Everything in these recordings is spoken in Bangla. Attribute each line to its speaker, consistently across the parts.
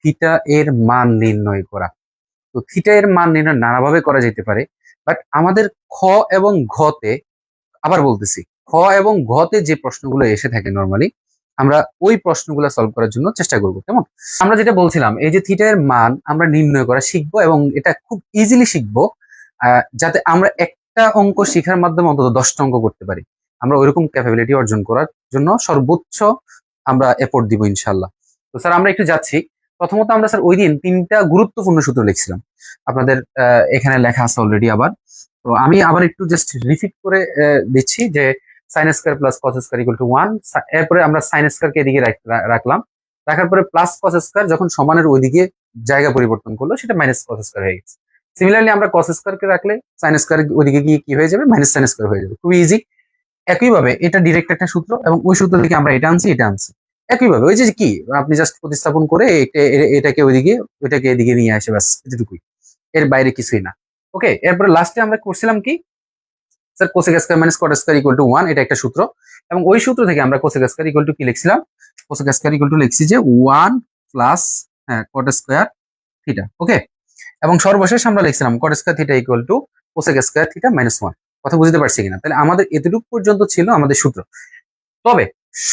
Speaker 1: থিটা এর মান নির্ণয় করা। তো থিটা এর মান নির্ণয় নানাভাবে করা যেতে পারে, বাট আমাদের খ এবং ঘতে, আবার বলতেছি, খ এবং ঘতে যে প্রশ্নগুলো এসে থাকে নর্মালি, আমরা ওই প্রশ্নগুলো সলভ করার জন্য চেষ্টা করব। কেমন? আমরা যেটা বলছিলাম, এই যে থিটা এর মান আমরা নির্ণয় করা শিখবো এবং এটা খুব ইজিলি শিখবো, যাতে আমরা একটা অঙ্ক শেখার মাধ্যমে অন্তত 10টা অঙ্ক করতে পারি। আমরা ওইরকম ক্যাপাবিলিটি অর্জন করার জন্য সর্বোচ্চ আমরা এফোর্ট দিব ইনশাল্লাহ। তো স্যার আমরা একটু যাচ্ছি। প্রথমত আমরা স্যার ওই দিন 3টা গুরুত্বপূর্ণ সূত্র লিখছিলাম, আপনাদের এখানে লেখা আছে অলরেডি। আবার তো আমি আবার একটু জাস্ট রিপিট করে দিচ্ছি যে sine square plus cos square equal two 1। এরপরে আমরা সাইন স্কয়ারকে এদিকে রাখলাম, রাখার পরে প্লাস কস স্কয়ার যখন সমানের ওইদিকে জায়গা পরিবর্তন করলো, সেটা মাইনাস কস স্কয়ার হয়ে গেছে। সিমিলারলি আমরা কস স্কয়ারকে রাখলে সাইন স্কয়ার ওইদিকে গিয়ে কি হয়ে যাবে, মাইনাস সাইন স্কয়ার হয়ে যাবে। খুবই ইজি। একইভাবে এটা ডিরেক্ট একটা সূত্র, এবং ওই সূত্র থেকে আমরা এটা আনছি, এটা আনছি। একইভাবে ওই যে কি, আপনি জাস্ট প্রতিস্থাপন করে এটাকে ওইদিকে, ওইটাকে এদিকে নিয়ে আসে, ব্যাস এটুকুই, এর বাইরে কিছুই না। ওকে, এরপরে লাস্টে আমরা করছিলাম কি, স্যার কোসেক স্কয়ার মাইনাস কট স্কয়ার ইকুয়াল টু 1, এটা একটা সূত্র। এবং ওই সূত্র থেকে আমরা কোসেক স্কয়ার ইকুয়াল টু কি লিখছিলাম, কোসেক স্কয়ার ইকুয়াল টু লিখছি যে 1 plus cot square theta. Okay, এবং সর্বশেষ আমরা লিখছিলাম cot square theta equal to cosec square theta minus 1। কথা বুঝতে পারছি কিনা? তাহলে আমাদের এতটুকু পর্যন্ত ছিল আমাদের সূত্র। তবে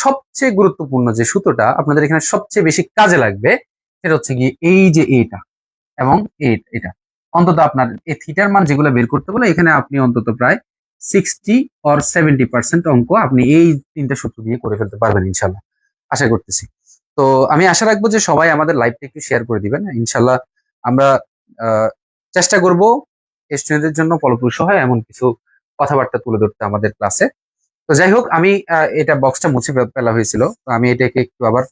Speaker 1: সবচেয়ে গুরুত্বপূর্ণ যে সূত্রটা আপনাদের এখানে সবচেয়ে বেশি কাজে লাগবে, সেটা হচ্ছে কি এই যে এইটা এবং এটা। অন্তত আপনার এই থিটার মান যেগুলো বের করতে বলে, এখানে আপনি অন্তত প্রায় 60 or 70% অঙ্ক আপনি এই 3টা সূত্র দিয়ে করে ফেলতে পারবেন ইনশাল্লাহ, আশা করতেছি। তো আমি আশা রাখবো যে সবাই আমাদের লাইভটা একটু শেয়ার করে দিবেন ইনশাল্লাহ। আমরা আহ, চেষ্টা করব স্টুডেন্টদের জন্য ফলপ্রসূ হয় এমন কিছু কথাবার্তা তুলে ধরতে আমাদের ক্লাসে। তো যাই হোক, আমি এটা বক্সটা মুছে ফেলা হয়েছিল, তো আমি এটাকে একটু আবার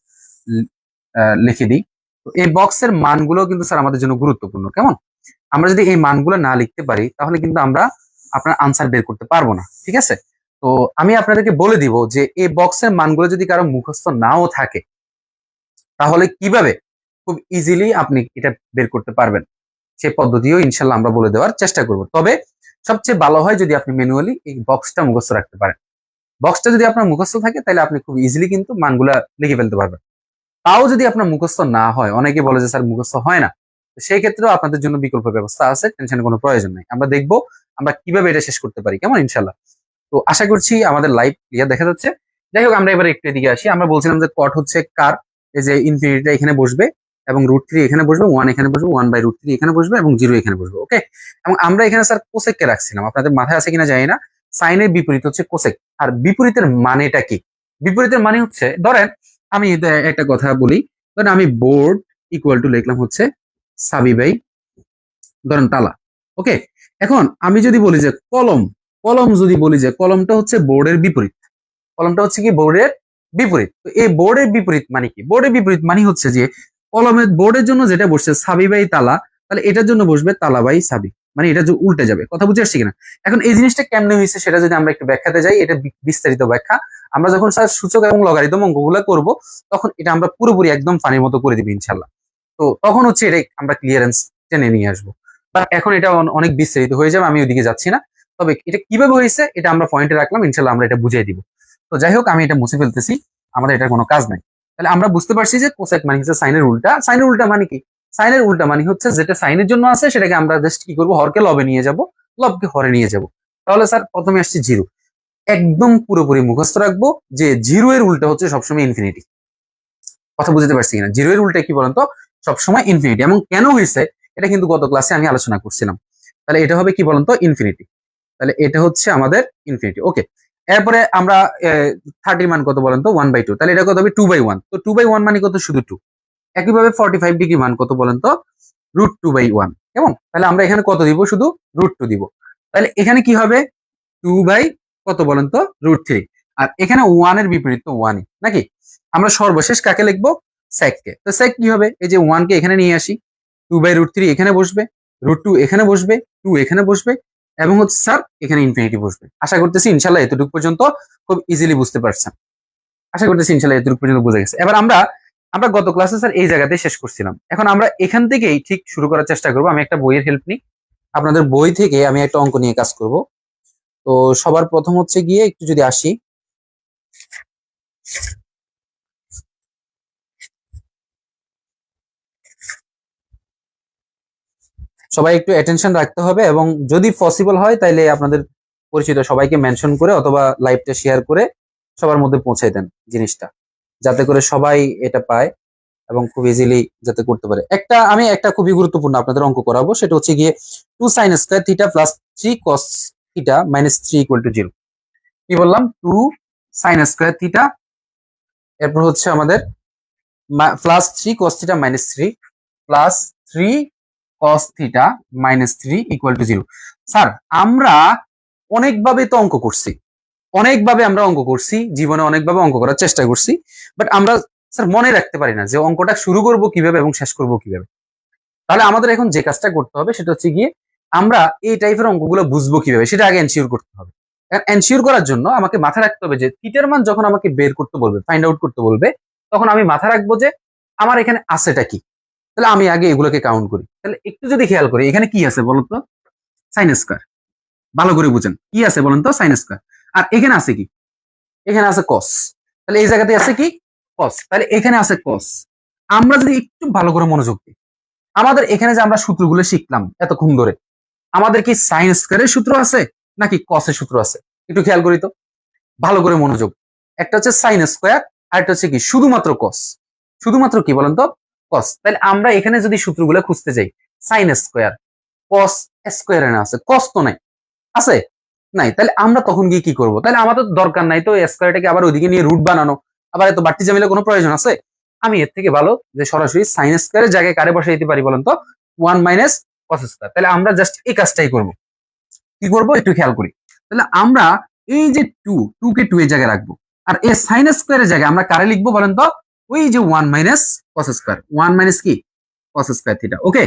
Speaker 1: লিখে দিই। তো এই বক্সের মানগুলো কিন্তু স্যার আমাদের জন্য গুরুত্বপূর্ণ। কেমন? আমরা যদি এই মানগুলো না লিখতে পারি, তাহলে কিন্তু আমরা আপনার আনসার বের করতে পারবো না। ঠিক আছে? তো আমি আপনাদেরকে বলে দিব যে এই বক্সের মানগুলো যদি কারো মুখস্থ নাও থাকে, তাহলে কিভাবে খুব ইজিলি আপনি এটা বের করতে পারবেন, সেই পদ্ধতিও ইনশাল্লাহ আমরা বলে দেওয়ার চেষ্টা করব। তবে সবচেয়ে ভালো হয় যদি আপনি ম্যানুয়ালি এই বক্সটা মুখস্থ রাখতে পারেন। বক্সটা যদি আপনার মুখস্থ থাকে, তাহলে আপনি খুব ইজিলি কিন্তু মানগুলা লিখে ফেলতে পারবেন। তাও যদি আপনার মুখস্থ না হয়, অনেকে বলে যে স্যার মুখস্থ হয় না, তো সেই ক্ষেত্রেও আপনাদের জন্য বিকল্প ব্যবস্থা আছে, টেনশনের কোনো প্রয়োজন নেই। আমরা দেখবো আমরা কিভাবে এটা শেষ করতে পারি। কেমন? ইনশাল্লাহ। তো আশা করছি আমাদের লাইভ ক্লিয়ার দেখা যাচ্ছে। যাই হোক, আমরা এবার একটু এদিকে আসি। আমরা বলছিলাম যে কট হচ্ছে কার, এই যে ইনফিনিটিটা এখানে বসবে, এবং √3 এখানে বসবে, 1 এখানে বসবে, 1/√3 এখানে বসবে, এবং 0 এখানে বসবে। ওকে, এবং আমরা এখানে স্যার কোসেককে রাখছিলাম, আপনাদের মাথায় আছে কিনা জানি না। সাইনের বিপরীত হচ্ছে কোসেক। আর বিপরীতের মানেটা কি? বিপরীতের মানে হচ্ছে, ধরেন আমি একটা কথা বলি, ধরেন আমি বোর্ড ইকুয়াল টু লিখলাম হচ্ছে সাবি বাই, ধরেন তালা। ওকে, এখন আমি যদি বলি যে কলম, কলম যদি বলি যে কলমটা হচ্ছে বোর্ডের বিপরীত, কলমটা হচ্ছে কি বোর্ডের বিপরীত। তো এই বোর্ডের বিপরীত মানে কি? বোর্ডের বিপরীত মানে হচ্ছে যে কলমের বোর্ডের জন্য যেটা বসছে সাবি বাই তালা, তাহলে এটার জন্য বসবে তালা বাই সাবি, মানে এটা যে উল্টে যাবে। কথা বুঝে আসছে কিনা? এখন এই জিনিসটা কেমনে হয়েছে সেটা যদি আমরা একটু ব্যাখ্যাতে যাই, এটা বিস্তারিত ব্যাখ্যা আমরা যখন স্যার সূচক এবং লগারিদম অঙ্কগুলো করব, তখন এটা আমরা পুরোপুরি একদম পানির মতো করে দিব ইনশাল্লাহ। তো তখন হচ্ছে এটা আমরা ক্লিয়ারেন্স টেনে নিয়ে আসবো। বা এখন এটা অনেক বিস্তারিত হয়ে যাবে, আমি ওইদিকে যাচ্ছি না। তবে এটা কিভাবে হয়েছে এটা আমরা পয়েন্টে রাখলাম, ইনশাল্লাহ আমরা এটা বুঝিয়ে দিব। তো যাই হোক, আমি এটা মুছে ফেলতেছি, আমাদের এটার কোনো কাজ নাই। তাহলে আমরা বুঝতে পারছি যে কোসেক মানে হচ্ছে সাইনের উল্টা। সাইনের উল্টা মানে কি? সাইনের উল্টা মানে হচ্ছে যেটা সাইনের জন্য আছে সেটাকে আমরা জাস্ট কি করবো, হরকে লবে নিয়ে যাব, লবকে হরে নিয়ে যাব। তাহলে স্যার প্রথমে আসছে 0, একদম পুরোপুরি মুখস্থ রাখবো যে 0 এর উল্টা হচ্ছে সবসময় ইনফিনিটি। কথা বুঝতে পারছি কিনা? 0 এর উল্টা কি বলতো? সবসময় ইনফিনিটি। এবং কেন হয়েছে এটা কিন্তু গত ক্লাসে আমি আলোচনা করছিলাম। তাহলে এটা হবে কি বলতো? ইনফিনিটি। তাহলে এটা হচ্ছে আমাদের ইনফিনিটি। ওকে, এরপরে আমরা 30 মান কত বলেন তো? 1/2। তাহলে এটা কত হবে? 2/1। তো 2/1 মানে কত? শুধু 2। একইভাবে 45 ডিগ্রি মান কত বলেন তো? √2/1। কেমন? তাহলে আমরা এখানে কত দিব? শুধু √2 দিব। তাহলে এখানে কি হবে? 2 বাই কত বলেন তো? √3। আর এখানে 1 এর বিপরীত তো 1 নাকি? আমরা সর্বশেষ কাকে লিখবো? sec কে। তো sec কি হবে? এই যে 1 কে এখানে নিয়ে আসি, 2/√3 এখানে বসবে, √2 এখানে বসবে, 2 এখানে বসবে, এবং হচ্ছে স্যার এখানে ইনফিনিটি বসবে। আশা করতেছি ইনশাল্লাহ এতটুকু পর্যন্ত খুব ইজিলি বুঝতে পারছেন। আশা করতেছি ইনশাল্লাহ এতটুকু পর্যন্ত বুঝে গেছে। এবার আমরা আমরা গত ক্লাসে স্যার এই জায়গাতে শেষ করছিলাম। এখন আমরা এখান থেকেই ঠিক শুরু করার চেষ্টা করব। আমি একটা বইয়ের হেল্প নিই, আপনাদের বই থেকে আমি একটা অঙ্ক নিয়ে কাজ করব। তো সবার প্রথম হচ্ছে গিয়ে একটু যদি আসি, সবাই একটু অ্যাটেনশন রাখতে হবে, এবং যদি পসিবল হয় তাইলে আপনাদের পরিচিত সবাইকে মেনশন করে অথবা লাইভটা শেয়ার করে সবার মধ্যে পৌঁছে দেন জিনিসটা, যাতে করে সবাই এটা পায় এবং খুব ইজিলি যাতে করতে পারে। আমি একটা খুবই গুরুত্বপূর্ণ আপনাদের অঙ্ক করাবো, সেটা হচ্ছে গিয়ে 2 sin square theta plus 3 cos theta minus 3 equal to 0। কি বললাম? 2 sin স্কয়ার থিটা, এরপর হচ্ছে আমাদের plus 3 cos theta minus 3 plus 3 cos theta minus 3 equal to 0। Sir আমরা অনেকভাবে তো অঙ্ক করছি, অনেকভাবে আমরা অঙ্ক করছি, জীবনে অনেকভাবে অঙ্ক করার চেষ্টা করছি, বাট আমরা স্যার মনে রাখতে পারি না যে অঙ্কটা শুরু করব কিভাবে এবং শেষ করব কিভাবে। তাহলে আমাদের এখন যে কাজটা করতে হবে সেটা হচ্ছে গিয়ে আমরা এই টাইপের অঙ্কগুলো বুঝবো কিভাবে সেটা আগে এনশিওর করতে হবে। এনশিওর করার জন্য আমাকে মাথায় রাখতে হবে যে থিটার মান যখন আমাকে বের করতে বলবে, ফাইন্ড আউট করতে বলবে, তখন আমি মাথা রাখবো যে আমার এখানে আছেটা কি। তাহলে আমি আগে এগুলোকে কাউন্ট করি। তাহলে একটু যদি খেয়াল করি এখানে কি আছে বলতো? Sine square. ভালো করে বুঝেন কি আছে বলেন তো? Sine square. আর এখানে আছে কি? এখানে আছে কস। তাহলে এই জায়গাতে আছে কি? কস। তাহলে এখানে আছে কস। আমরা যদি একটু ভালো করে মনোযোগ দিই, আমাদের এখানে যে আমরা সূত্রগুলো শিখলাম এতক্ষণ ধরে, আমাদের কি সাইন স্কয়ারের সূত্র আছে নাকি কসের সূত্র আছে? একটু খেয়াল করি তো, ভালো করে মনোযোগ। একটা হচ্ছে সাইন স্কয়ার, আর একটা হচ্ছে কি শুধুমাত্র কস। শুধুমাত্র কি বলেন তো? কস। তাহলে আমরা এখানে যদি সূত্রগুলো খুঁজতে যাই, সাইন স্কয়ার, কস স্কয়ারে না আছে, কস তো নাই, আছে নাই, তাহলে আমরা তখন গিয়ে কি করব? তাহলে আমাদের দরকার নাই তো স্কয়ারটাকে আবার ওইদিকে নিয়ে রুট বানানো, আবার এত বাড়তি ঝামেলা কোনো প্রয়োজন আছে? আমি এর থেকে ভালো যে সরাসরি সাইন স্কয়ারের জায়গায় কারে বসাই দিতে পারি বলেন তো? 1 মাইনাস কস স্কয়ার। তাহলে আমরা জাস্ট এই কাজটাই করব। কি করব একটু খেয়াল করি। তাহলে আমরা এই যে 2 কে 2 এর জায়গায় রাখবো, আর এই সাইন স্কয়ারের জায়গায় আমরা কারে লিখবো বলেন তো? ওই যে 1 মাইনাস কস স্কয়ার, 1 মাইনাস কি কস স্কয়ার থিটা। ওকে,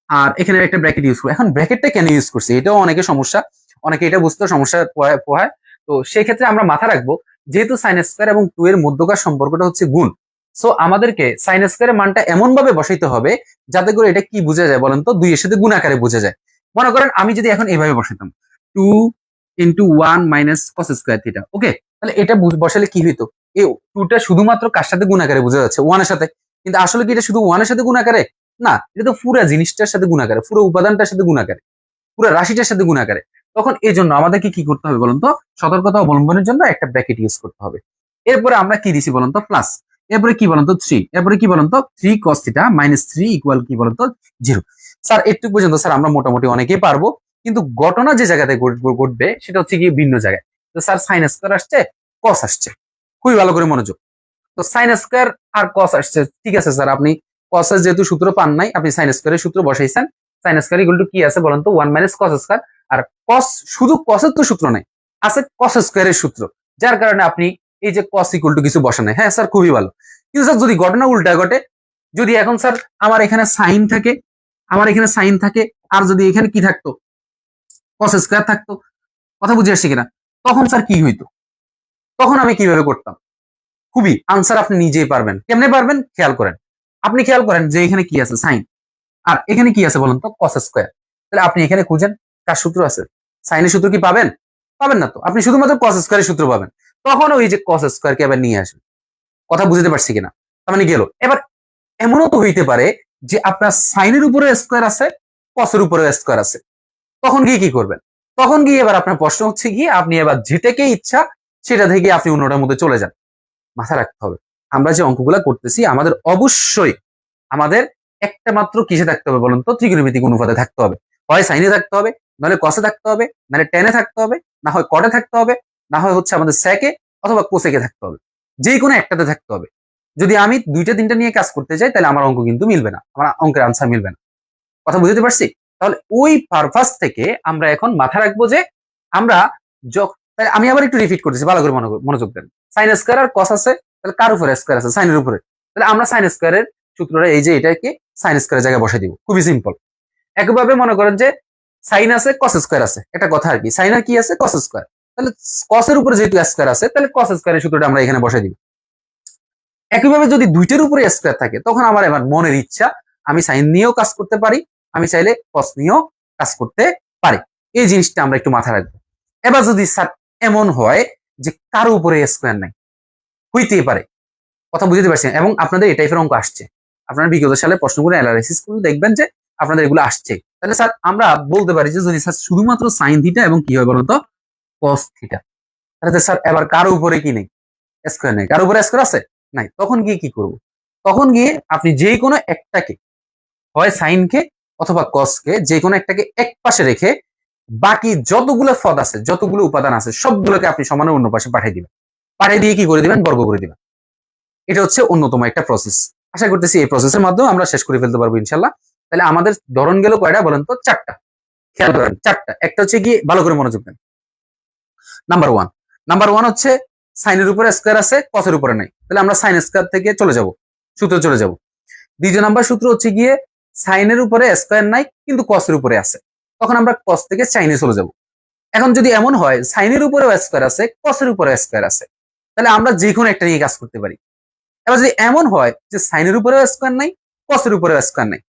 Speaker 1: আর এখানে একটা ব্র্যাকেট ইউজ করব। এখন ব্র্যাকেটটা কেন ইউজ করছি এটাও অনেকে সমস্যা, অনেকে এটা বুঝতে সমস্যা পোহায়। তো সেই ক্ষেত্রে আমরা মাথা রাখবো যেহেতু সাইন স্কয়ার এবং 2 এর মধ্যকার সম্পর্কটা হচ্ছে গুণ, সো আমাদেরকে সাইন স্কয়ারের মানটা এমন ভাবে বসাইতে হবে যাতে করে এটা কি বোঝা যায় বলেন তো? 2 এর সাথে গুণ আকারে বোঝা যায়। মনে করেন আমি যদি এখন এইভাবে বসাতাম 2 into 1 minus cos square theta. Okay, তাহলে এটা বসালে কি হইতো? এই 2টা শুধুমাত্র কার সাথে গুণ আকারে বোঝা যাচ্ছে? 1 এর সাথে। কিন্তু আসলে কি এটা শুধু 1 এর সাথে গুণ আকারে? না, এটা তো পুরো জিনিসটার সাথে গুণ আকারে, পুরো উপাদানটার সাথে গুণ আকারে, পুরো রাশিটার সাথে গুণ আকারে। তখন এই জন্য আমাদেরকে কি করতে হবে বলুন তো? সতর্কতা অবলম্বনের জন্য একটা ব্র্যাকেট ইউজ করতে হবে। এরপরে আমরা কি দিছি বলুন তো? প্লাস। এরপরে কি বলুন তো? 3। এরপরে কি বলুন তো? 3 cos থিটা মাইনাস 3 ইকুয়াল কি বলুন তো? 0। স্যার একটু পর্যন্ত স্যার আমরা মোটামুটি অনেকেই পারবো, কিন্তু ঘটনা যে জায়গাতে ঘটবে সেটা হচ্ছে কি ভিন্ন জায়গায়। তো স্যার সাইন স্কয়ার আসছে, কস আসছে, খুবই ভালো করে মনোযোগ। তো সাইন স্কয়ার আর কস আসছে, ঠিক আছে স্যার, আপনি কসের যেহেতু সূত্র পান নাই, আপনি সাইন স্কয়ারের সূত্র বসাইছেন। সাইন স্কয়ার ইকুয়াল টু কি আছে বলেন তো? 1 মাইনাস কস স্কয়ার। আর কস, শুধু কসের তো সূত্র নাই, আছে কস স্কয়ারের সূত্র, যার কারণে আপনি এই যে কস ইকুয়াল টু কিছু বসান নাই। হ্যাঁ স্যার, খুবই ভালো। কিন্তু স্যার যদি ঘটনা উল্টা ঘটে, যদি এখন স্যার আমার এখানে সাইন থাকে, আমার এখানে সাইন থাকে, আর যদি এখানে কি থাকতো? কস স্কয়ার থাকতো। কথা বুঝে আসছে কিনা? তখন স্যার কি হইতো? তখন আমি কিভাবে করতাম? খুবই আনসার আপনি নিজেই পারবেন। কেমনে পারবেন? খেয়াল করেন। আপনি খেয়াল করেন যে এখানে কি আছে? সাইন। আর এখানে কি আছে বলেন তো? কস স্কয়ার। তাহলে আপনি এখানে খুঁজেন কার সূত্র আছে? সাইনের সূত্র কি পাবেন? পাবেন না তো। আপনি শুধুমাত্র কস স্কয়ারের সূত্র পাবেন। তখন ওই যে কস স্কয়ার কে আবার নিয়ে আসবেন। কথা বুঝতে পারছি কিনা? তার মানে গেল। এবার এমনও তো হইতে পারে যে আপনার সাইনের উপরে স্কয়ার আছে, কসের উপরে স্কয়ার আছে। তখন গিয়ে কি করবেন? তখন গিয়ে এবার আপনার প্রশ্ন হচ্ছে গিয়ে আপনি এবার যেটাকে ইচ্ছা সেটা থেকে আপনি অন্যটার মধ্যে চলে যান। মাথায় রাখতে হবে আমরা যে অঙ্কগুলা করতেছি আমাদের অবশ্যই আমাদের একটা মাত্র কিসে থাকতে হবে বলুন তো? ত্রিকোণমিতিক অনুপাতে থাকতে হবে। হয় সাইনে থাকতে হবে, নাহলে কসে থাকতে হবে, নাহলে টেনে থাকতে হবে, না হয় কটে থাকতে হবে, না হয় হচ্ছে আমাদের সেকে অথবা কোসেকে থাকতে হবে। যে কোনো একটাতে থাকতে হবে। যদি আমি 2টা 3টা নিয়ে কাজ করতে যাই তাহলে আমার অঙ্ক কিন্তু মিলবে না, আমার অঙ্কের আনসার মিলবে না। কথা বুঝতে পারছি? তাহলে ওই পারপাস থেকে আমরা এখন মাথা রাখবো যে আমরা তাহলে আমি আবার একটু রিপিট করতেছি, ভালো করে মনোযোগ দেন। সাইন স্কয়ার আর কস আছে, তাহলে কার উপরে স্কয়ার আছে? সাইনের উপরে। তাহলে আমরা সাইন স্কয়ারের সূত্রটা এই যে এটাকে সাইন স্কয়ারের জায়গায় বসাই দিব, খুবই সিম্পল। একইভাবে মনে করেন যে সাইন আছে, কস স্কয়ার আছে, একটা কথা আর কি, সাইন আর কি আছে? কস স্কয়ার। তাহলে কসের উপরে যেহেতু স্কয়ার আছে, তাহলে কস স্কয়ারের সূত্রটা আমরা এখানে বসাই দিব। একইভাবে যদি দুইটার উপরে স্কয়ার থাকে তখন আমার এবার মনের ইচ্ছা, আমি সাইন নিয়েও কাজ করতে পারি, আমি চাইলে কস নিয়েও কাজ করতে পারি। এই জিনিসটা আমরা একটু মাথায় রাখবো। এবার যদি স্যার এমন হয় যে কারো উপরে স্কয়ার নাই, হইতেই পারে। কথা বুঝতে পারছেন? এবং আপনাদের এই টাইপের অঙ্ক আসছে, আপনারা বিগত সালে প্রশ্নগুলো অ্যানালাইসিস করে দেখবেন যে আপনাদের এগুলো আসছে। তাহলে স্যার আমরা বলতে পারি যে যদি স্যার শুধুমাত্র সাইন থিটা এবং কি হয় বলতো কস থিটা, তাহলে স্যার এবার কারো উপরে কি নেই, স্কোয়ার নেই, কারো উপরে স্কোয়ার আছে নাই, তখন গিয়ে কি করব, তখন গিয়ে আপনি যে কোনো একটাকে হয় সাইনকে অথবা কসকে যে কোনো একটাকে এক পাশে রেখে বাকি যতগুলো পদ আছে যতগুলো উপাদান আছে সবগুলোকে আপনি সমানে অন্য পাশে পাঠিয়ে দিবেন, পাঠিয়ে দিয়ে কি করে দিবেন, বর্গ করে দিবেন। এটা হচ্ছে অন্যতম একটা প্রসেস। আশা করতেছি এই প্রসেসের মাধ্যমে আমরা শেষ করে ফেলতে পারবো ইনশাল্লাহ। তাহলে আমাদের ধরন গেল কয়টা বলেন তো, চারটা। খেয়াল করেন চারটা। একটা হচ্ছে কি, ভালো করে মনোযোগ দেন। নাম্বার ওয়ান হচ্ছে সাইনের উপরে স্কোয়ার আছে, কসের উপরে নাই, তাহলে আমরা সাইন স্কোয়ার থেকে চলে যাব, সূত্র চলে যাব। দ্বিতীয় নাম্বার সূত্র হচ্ছে গিয়ে সাইনের উপরে স্কোয়ার নাই কিন্তু কসের উপরে আছে, তখন আমরা কস থেকে সাইনে চলে যাব। এখন যদি এমন হয় সাইনের উপরেও স্কোয়ার আছে কসের উপরে স্কোয়ার আছে, তাহলে আমরা যে কোনো একটা নিয়ে কাজ করতে পারি। এবার যদি এমন হয় যে সাইনের উপরেও স্কোয়ার নাই কসের উপরেও স্কোয়ার নাই,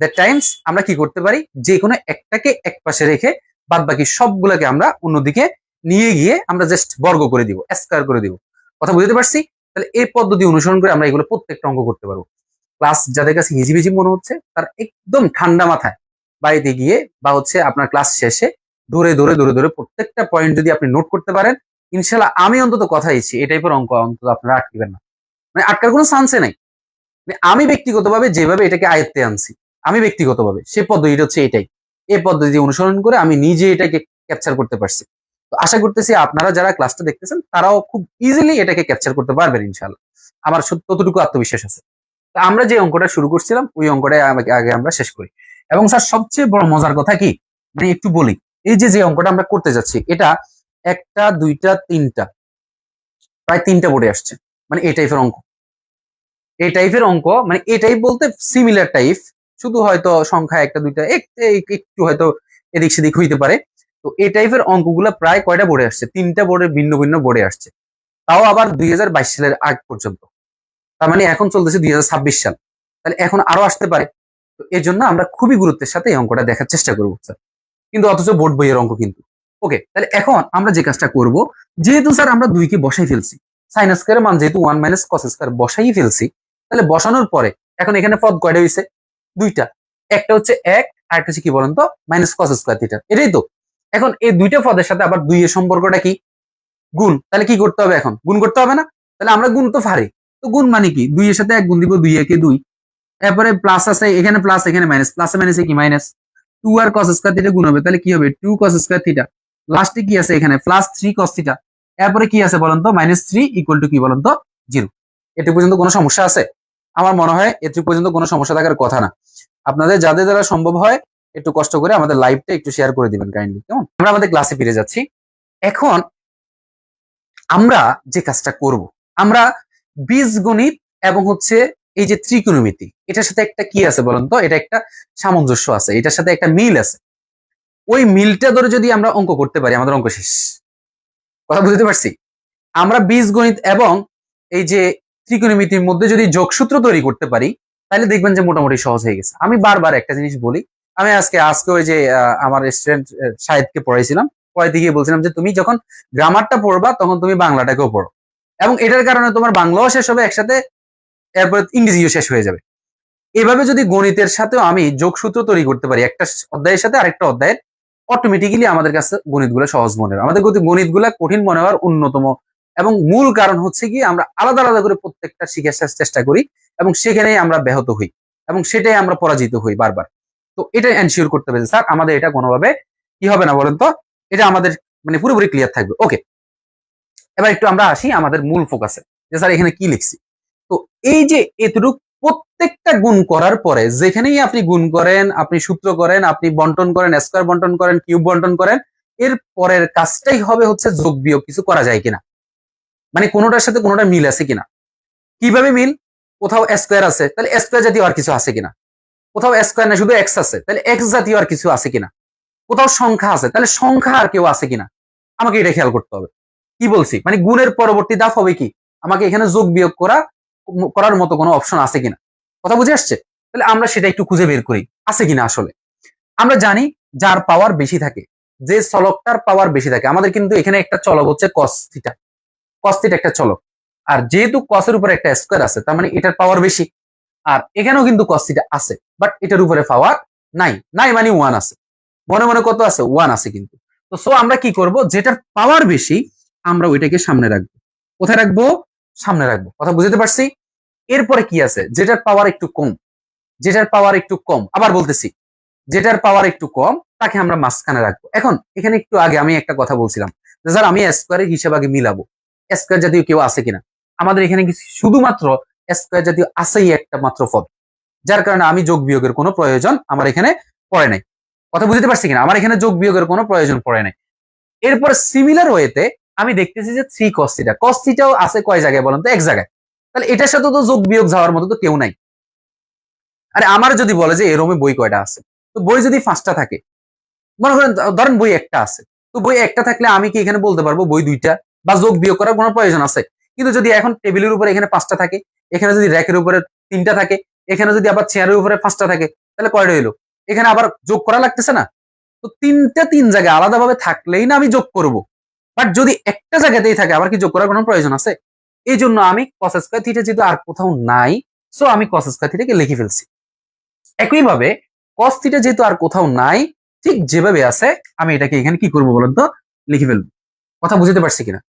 Speaker 1: দ্যাট টাইমস আমরা কি করতে পারি, যে কোনো একটাকে এক পাশে রেখে বাদ বাকি সবগুলোকে আমরা অন্যদিকে নিয়ে গিয়ে আমরা জাস্ট বর্গ করে দিব, স্কোয়ার করে দিব। কথা বুঝতে পারছি? তাহলে এই পদ্ধতি অনুসরণ করে আমরা এগুলো প্রত্যেকটা অঙ্ক করতে পারবো। ক্লাস যাদের কাছে হিজিবিজি মনে হচ্ছে তার একদম ঠান্ডা মাথায় বাড়িতে গিয়ে বা হচ্ছে আপনার ক্লাস শেষে ধরে ধরে ধরে ধরে প্রত্যেকটা পয়েন্ট যদি আপনি নোট করতে পারেন, ইনশাল্লাহ আমি অন্তত কথা দিচ্ছি এই টাইপের অঙ্ক অন্তত আপনারা আটকিবেন না, মানে আটকার কোনো চান্সে নাই। মানে আমি ব্যক্তিগতভাবে যেভাবে এটাকে আয়ত্তে আনছি, আমি ব্যক্তিগতভাবে সে পদ্ধতিটা হচ্ছে এটাই, এই পদ্ধতি অনুসরণ করে আমি নিজে এটাকে ক্যাপচার করতে পারছি। তো আশা করতেছি আপনারা যারা ক্লাসটা দেখতেছেন তারাও খুব ইজিলি এটাকে ক্যাপচার করতে পারবেন ইনশাল্লাহ, আমার ততটুকু আত্মবিশ্বাস আছে। তা আমরা যে অঙ্কটা শুরু করছিলাম ওই অঙ্কটা আগে আমরা শেষ করি। এবং স্যার সবচেয়ে বড় মজার কথা কি, মানে একটু বলি, এই যে যে অঙ্কটা আমরা করতে যাচ্ছি এটা একটা দুইটা তিনটা, প্রায় তিনটা বোর্ডে আসছে, মানে এই টাইপের অঙ্ক, এই টাইপের অঙ্ক, মানে এই টাইপ বলতে সিমিলার টাইপ, শুধু হয়তো সংখ্যা একটা দুইটা একটু হয়তো এদিক সেদিক হইতে পারে। তো এই টাইপের অঙ্কগুলো প্রায় কয়টা বোর্ডে আসছে, তিনটা বোর্ডে, ভিন্ন ভিন্ন বোর্ডে আসছে, তাও আবার 2022 সালের আগ পর্যন্ত। তার মানে এখন চলতেছে 2026 সাল, তাহলে এখন আরো আসতে পারে। তো এই জন্য আমরা খুবই গুরুত্বের সাথে এই অঙ্কটা দেখার চেষ্টা করবো স্যার, কিন্তু অথচ বোর্ড বইয়ের অঙ্ক কিন্তু। ওকে, তাহলে এখন আমরা যে কাজটা করব, যেহেতু স্যার আমরা দুইকে বসাই ফেলছি, সাইন স্কয়ারের মান যেহেতু 1 মাইনাস কস স্কয়ার বসাই ফেলছি, তাহলে বসানোর পরে এখন এখানে পদ কয়টা হইছে, দুইটা। একটা হচ্ছে 1 আর একটা হচ্ছে কি বলেন তো, মাইনাস কস স্কয়ার থিটা, এটাই তো। এখন এই দুইটা পদের সাথে আবার 2 এর সম্পর্কটা কি, গুণ। তাহলে কি করতে হবে, এখন গুণ করতে হবে না? তাহলে আমরা গুণ তো পারি, তো গুণ মানে কি, 2 এর সাথে 1 গুণ দিব, 2 একে 2, এরপরে প্লাস আছে, এখানে প্লাস এখানে মাইনাস, প্লাসে মাইনাসে কি মাইনাস, 2 আর cos স্কয়ার থিটা গুণ হবে, তাহলে কি হবে 2 cos স্কয়ার থিটা, লাস্টে কি আছে এখানে প্লাস 3 cos থিটা, এরপরে কি আছে বলেন তো, -3 ইকুয়াল টু কি বলেন তো, 0। এটুকু পর্যন্ত কোনো সমস্যা আছে? আমার মনে হয় এটুকু পর্যন্ত কোনো সমস্যা থাকার কথা না। আপনাদের যাদের দ্বারা সম্ভব হয় একটু কষ্ট করে আমাদের লাইভটা একটু শেয়ার করে দিবেন কাইন্ডলি, কেমন? আমরা আমাদের ক্লাসে ফিরে যাচ্ছি। এখন আমরা যে কাজটা করব, আমরা বীজগণিত এবং হচ্ছে এই যে ত্রিকোণমিতি, এটার সাথে একটা কি আছে বলেন তো, এটা একটা সামঞ্জস্য আছে, এটার সাথে একটা মিল আছে। ওই মিলটা ধরে যদি আমরা অঙ্ক করতে পারি আমাদের অঙ্ক শেষ। কথা বুঝতে পারছি? আমরা বীজগণিত এবং এই যে ত্রিকোণমিতির মধ্যে যদি যোগসূত্র তৈরি করতে পারি, তাহলে দেখবেন যে মোটামুটি সহজ হয়ে গেছে। আমি বারবার একটা জিনিস বলি, আমি আজকে ওই যে আমার স্টুডেন্ট শাহিদকে পড়াইছিলাম, পড়াইতে গিয়ে বলছিলাম যে তুমি যখন গ্রামারটা পড়বা তখন তুমি বাংলাটাকেও পড়ো, এবং এটার কারণে তোমার বাংলাও শেষ হবে একসাথে, এরপরে ইংরেজিও শেষ হয়ে যাবে। এভাবে যদি গণিতের সাথেও আমি যোগসূত্র তৈরি করতে পারি একটা অধ্যায়ের সাথে আরেকটা অধ্যায়ের, অটোমেটিক্যালি আমাদের কাছে গণিতগুলো সহজ মনে হয়। আমাদের গণিতগুলা কঠিন মনে হওয়ার অন্যতম এবং মূল কারণ হচ্ছে কি, আমরা আলাদা আলাদা করে প্রত্যেকটা শিখার চেষ্টা করি এবং সেখানেই আমরা ব্যাহত হই এবং সেটাই আমরা পরাজিত হই বারবার। তো এটা এনশিওর করতে হবে স্যার আমাদের এটা কোনোভাবে কি হবে না বলেন তো, এটা আমাদের মানে পুরোপুরি ক্লিয়ার থাকবে। ওকে, এবার একটু আমরা আসি আমাদের মূল ফোকাসে, যে স্যার এখানে কি লিখছি। তো এই যে এতটুক প্রত্যেকটা গুণ করার পরে যেখানেই আপনি গুণ করেন, আপনি সূত্র করেন, আপনি বন্টন করেন, স্কয়ার বন্টন করেন, কিউব বন্টন করেন, এর পরের কাজটাই হবে হচ্ছে যোগ বিয়োগ কিছু করা যায় কিনা, মানে কোনোটার সাথে কোনোটা মিল আছে কিনা। কিভাবে মিল, কোথাও স্কয়ার আছে তাহলে স্কয়ার জাতীয় আর কিছু আছে কিনা, কোথাও স্কয়ার না শুধু এক্স আছে তাহলে এক্স জাতীয় আর কিছু আছে কিনা, কোথাও সংখ্যা আছে তাহলে সংখ্যা আর কেউ আছে কিনা, আমাকে এটা খেয়াল করতে হবে। কি বলছি, মানে গুণের পরবর্তী ধাপ হবে কি, আমাকে এখানে যোগ বিয়োগ করার মতো কোনো অপশন আছে কিনা। কথা বুঝে আসছে? তাহলে আমরা সেটা একটু খুঁজে বের করি আছে কিনা। আসলে আমরা জানি যার পাওয়ার বেশি থাকে, যে চলকটার পাওয়ার বেশি থাকে, আমাদের কিন্তু এখানে একটা চলক হচ্ছে cos থিটা, cos থিটা একটা চলক, আর যেহেতু cos এর উপরে একটা স্কয়ার আছে তার মানে এটার পাওয়ার বেশি, আর এখানেও কিন্তু cos থিটা আছে বাট এটার উপরে পাওয়ার নাই, নাই মানে ওয়ান আছে, মনে মনে কত আছে, ওয়ান আছে কিন্তু। তো সো আমরা কি করব, যেটার পাওয়ার বেশি আমরা ওইটাকে সামনে রাখবো। কোথায় রাখবো? সামনে রাখবো। কথা বুঝতে পারছি? এরপরে কি আছে, যেটার পাওয়ার একটু কম, যেটার পাওয়ার একটু কম, আবার বলতেছি, যেটার পাওয়ার একটু কম তাকে আমরা মাঝখানে রাখবো। এখন এখানে একটু আগে আমি একটা কথা বলছিলাম যে স্যার আমি স্কোয়ারের হিসাব আগে মিলাবো, স্কোয়ার জাতীয় কেউ আছে কিনা। আমাদের এখানে শুধুমাত্র স্কোয়ার জাতীয় আছেই একটা মাত্র পদ, যার কারণে আমি যোগ বিয়োগের কোনো প্রয়োজন আমার এখানে পড়ে নাই। কথা বুঝতে পারছি কিনা? আমার এখানে যোগ বিয়োগের কোনো প্রয়োজন পড়ে নাই। এরপর সিমিলার ওয়েতে আমি দেখতেছি যে 3 cos থিটা, cos থিটাও আছে কয় জায়গায় বলেন তো? এক জায়গায়। তাহলে এটার সাথে তো যোগ বিয়োগ যাওয়ার মতো তো কেউ নাই। আরে আমার যদি বলে যে এরমে বই কয়টা আছে, তো বই যদি 5টা থাকে, মনে করেন ধরেন বই একটা আছে, তো বই একটা থাকলে আমি কি এখানে বলতে পারবো বই 2টা, বা যোগ বিয়োগ করার কোনো প্রয়োজন আছে? কিন্তু যদি এখন টেবিলের উপরে এখানে 5টা থাকে, এখানে যদি র‍্যাকের উপরে 3টা থাকে, এখানে যদি আবার চেয়ারের উপরে 5টা থাকে, তাহলে কয়টা হইলো? এখানে আবার যোগ করা লাগতেছে না? তো 3টা 3 জায়গায় আলাদাভাবে থাকলেই না আমি যোগ করব। বাট যদি একটা জায়গাতেই থাকে, আবার কি যোগ করার কোনো প্রয়োজন আছে? এই জন্য আমি cos স্কয়ার থিটা যেহেতু আর কোথাও নাই, সো আমি cos স্কয়ার থিটাকে লিখে ফেলছি। একইভাবে cos থিটা যেহেতু আর কোথাও নাই, ঠিক যেভাবে আছে আমি এটাকে এখানে কি করব বলেন তো? লিখে ফেলবো। কথা বুঝতে পারছি কিনা?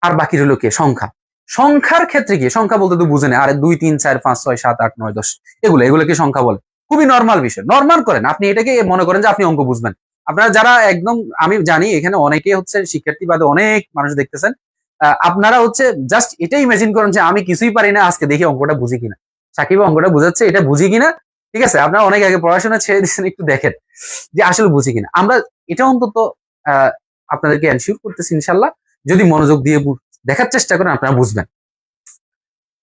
Speaker 1: আর বাকি রইল কি? সংখ্যা। সংখ্যার ক্ষেত্রে কি? সংখ্যা বলতে তো বুঝেন, আরে 2 3 4 5 6 7 8 9 10 এগুলোকে সংখ্যা বলে। খুবই নরমাল বিষয়। নরমাল করেন। আপনি এটাকে মনে করেন যে আপনি অঙ্ক বুঝবেন। আপনারা যারা একদম, আমি জানি এখানে অনেকেই হচ্ছে শিক্ষার্থী বাদে অনেক মানুষ দেখতেছেন। আপনারা হচ্ছে জাস্ট এটাই ইমাজিন করেন যে আমি কিছুই পারি না, আজকে দেখি অঙ্কটা বুঝি কিনা। সাকিব অঙ্কটা বুঝাচ্ছে, এটা বুঝি কিনা। ঠিক আছে? আপনারা অনেক আগে পড়াশোনা ছেড়ে দিচ্ছেন, একটু দেখেন যে আসলে বুঝি কিনা। আমরা এটা অন্তত আহ আপনাদেরকে এনশিওর করতেছি ইনশাআল্লাহ, যদি মনোযোগ দিয়ে দেখার চেষ্টা করেন আপনারা বুঝবেন।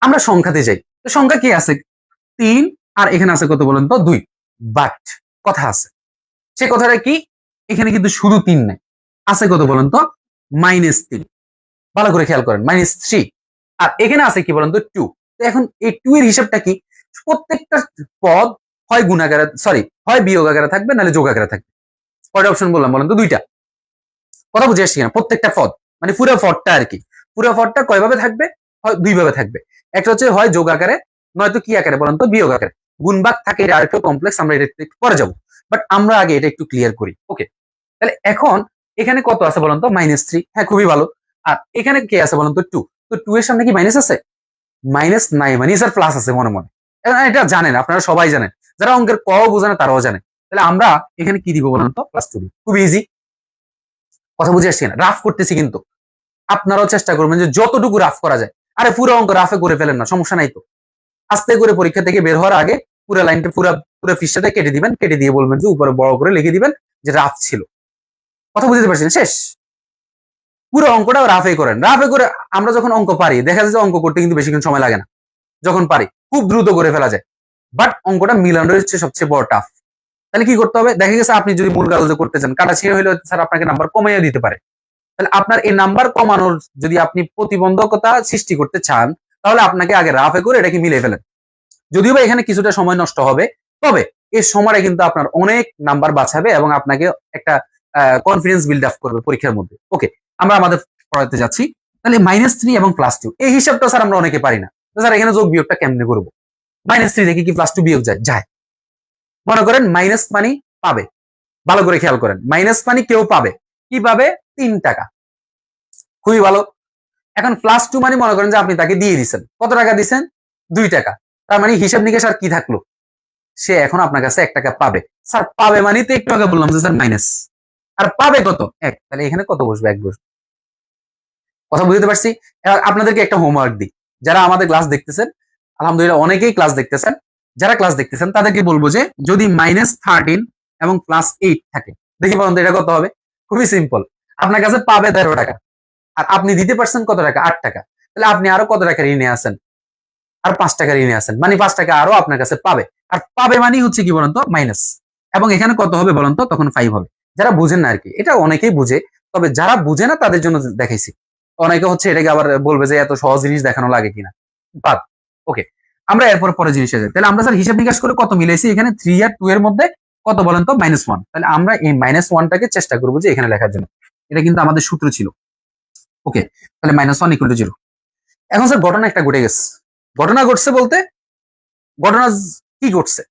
Speaker 1: আমরা সংখ্যাতে যাই। তো সংখ্যা কি আছে? 3, আর এখানে আছে কত বলেন তো? 2। বাট কথা আছে। সে কথাটা কি? এখানে কিন্তু শুধু 3 নাই। আছে কত বলেন তো? -3। ভালো করে খেয়াল করেন, -3। আর এখানে আছে কি বলেন তো? 2। তো এখন এই 2 এর হিসাবটা কি? প্রত্যেকটা পদ হয় গুণ আকারে, সরি, হয় বিয়োগ আকারে থাকবে, নাহলে যোগ আকারে থাকবে। কয়টা অপশন বললাম বলেন তো? 2টা। কথা বুঝে আসছি কিনা? প্রত্যেকটা পদ মানে পুরো পদটা আর কি। পুরো পদটা কয়ভাবে থাকবে? হয় 2 ভাবে থাকবে। একটা হচ্ছে হয় যোগ আকারে, নয়তো কি আকারে বলেন তো? বিয়োগ আকারে। গুণ ভাগ থাকে, এটা আরেকটু কমপ্লেক্স, আমরা এটা একটু পরে যাব। বাট আমরা আগে এটা একটু ক্লিয়ার করি। ওকে। তাহলে এখন এখানে কত আছে বলেন তো? -3। হ্যাঁ, খুবই ভালো। আর এখানে কে আছে বলেন তো? 2। তো 2 এর সামনে কি মাইনাস আছে? মাইনাস নাই, মানে স্যার প্লাস আছে মনে মনে। এটা জানেন, আপনারা সবাই জানেন। যারা অঙ্কের ক বোঝে না তারাও জানে। তাহলে আমরা এখানে কি দিব বলেন তো? +2 দিব। খুব ইজি। কথা বুঝে আসছি না? রাফ করতেছি কিন্তু। আপনারাও চেষ্টা করবেন যে যতটুকু রাফ করা যায়। আরে পুরো অঙ্ক রাফে করে ফেলেন না, সমস্যা নাই তো। আস্তে করে পরীক্ষা থেকে বের হওয়ার আগে পুরো লাইনটা, পুরো পৃষ্ঠাটা কেটে দিবেন, কেটে দিয়ে বলবেন যে উপরে বড় করে লিখে দিবেন যে রাফ ছিল। কথা বুঝতে পারছেন? শেষ। পুরো অঙ্কটা রাফে করেন। রাফে করে আমরা যখন অঙ্ক পারি, দেখা যায় যে অঙ্ক করতে কিন্তু বেশিক্ষণ সময় লাগে না। যখন পারি খুব দ্রুত করে ফেলা যায়। বাট অঙ্কটা মিলানো হচ্ছে সবচেয়ে বড় টাফ। তাহলে কি করতে হবে? দেখা গেছে আপনি যদি মূল কাগজে করতে চান, কাটা ছেড়ে হইলে স্যার আপনাকে নাম্বার কমাইয়া দিতে পারে। তাহলে আপনার এই নাম্বার কমানোর যদি আপনি প্রতিবন্ধকতা সৃষ্টি করতে চান, তাহলে আপনাকে আগে রাফে করে এটাকে মিলিয়ে ফেলেন। যদিও বা এখানে কিছুটা সময় নষ্ট হবে, তবে এই সময়টা কিন্তু আপনার অনেক নাম্বার বাঁচাবে এবং আপনাকে একটা কনফিডেন্স বিল্ড আপ করবে পরীক্ষার মধ্যে। ওকে, আমরা আমাদের পড়াতে যাচ্ছি। তাহলে -3 এবং +2 এই হিসাবটা স্যার আমরা অনেকে পারি না। স্যার এখানে যোগ বিয়োগটা কেমনে করবো? -3 থেকে কি +2 বিয়োগ যায়? যায়। মনে করেন মাইনাস মানি পাবে, ভালো করে খেয়াল করেন, মাইনাস মানি কেউ পাবে, কি পাবে? 3 টাকা। খুবই ভালো। এখন +2 মানে মনে করেন যে আপনি তাকে দিয়ে দিচ্ছেন। কত টাকা দিচ্ছেন? 2 টাকা। তার মানে হিসাব নিকেশ আর কি থাকলো? সে এখন আপনার কাছে 1 টাকা পাবে। স্যার পাবে মানে তো একটু আগে বললাম যে স্যার মাইনাস। আর পাবে কত? 1। তাহলে এখানে কত বসবে? 1 বসবে। কথা বুঝতে পারছি? এবার আপনাদেরকে একটা হোমওয়ার্ক দিই। যারা আমাদের ক্লাস দেখতেছেন, আলহামদুলিল্লাহ অনেকেই ক্লাস দেখতেছেন। যারা ক্লাস দেখতেছেন তাদেরকে বলবো যে যদি -13 এবং +8 থাকে, দেখি বলুন তো এটা কত হবে? খুবই সিম্পল। আপনার কাছে পাবে 13 টাকা। আর আপনি দিতে পারছেন কত টাকা? 8 টাকা। তাহলে আপনি আরো কত টাকা ঋণে আছেন? আর 5 টাকা ঋণে আছেন। মানে 5 টাকা আরো আপনার কাছে পাবে। আর পাবে মানেই হচ্ছে কি বলেন তো? মাইনাস। এবং এখানে কত হবে বলেন তো? তখন 5 হবে। যারা বুঝেন না আরকি। এটা অনেকেই বুঝে। তবে যারা বুঝে না তাদের জন্য দেখাইছি। অনেকে হচ্ছে এটাকে আবার বলবে যে এত সহজ জিনিস দেখানো লাগে কিনা। বাদ। ওকে। আমরা এরপর পরের জিনিসে যাই। তাহলে আমরা স্যার হিসাব নিকাশ করে কত মিলাইছি? এখানে 3 আর 2 এর মধ্যে কত বলেন তো? -1। তাহলে আমরা এই -1 টাকে চেষ্টা করব যে এখানে লেখার জন্য। এটা কিন্তু আমাদের সূত্র ছিল। ওকে। তাহলে -1 = 0। এখন স্যার ঘটনা একটা ঘটে গেছে। ঘটনা ঘটছে বলতে ঘটনা কি ঘটছে?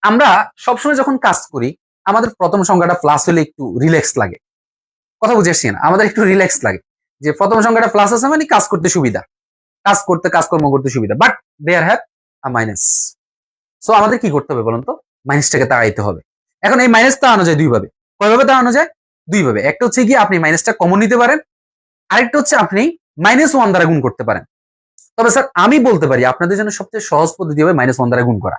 Speaker 1: আমরা সবসময় যখন কাজ করি আমাদের প্রথম সংখ্যাটা প্লাস হলে একটু রিল্যাক্স লাগে। কথা বুঝে আসছি না? আমাদের একটু রিল্যাক্স লাগে যে প্রথম সংখ্যাটা প্লাস আছে মানে কাজ করতে সুবিধা, কাজকর্ম করতে সুবিধা। But there have a minus. So আমাদের কি করতে হবে বলুন তো? মাইনাসটাকে তাড়াইতে হবে। এখন এই মাইনাস তাড়ানো যায় দুই ভাবে। কয়ভাবে তাড়ানো যায়? দুই ভাবে। একটা হচ্ছে কি আপনি মাইনাসটা কমন নিতে পারেন, আরেকটা হচ্ছে আপনি -1 দ্বারা গুণ করতে পারেন। তবে স্যার আমি বলতে পারি আপনাদের জন্য সবচেয়ে সহজ পদ্ধতি হবে -1 দ্বারা গুণ করা।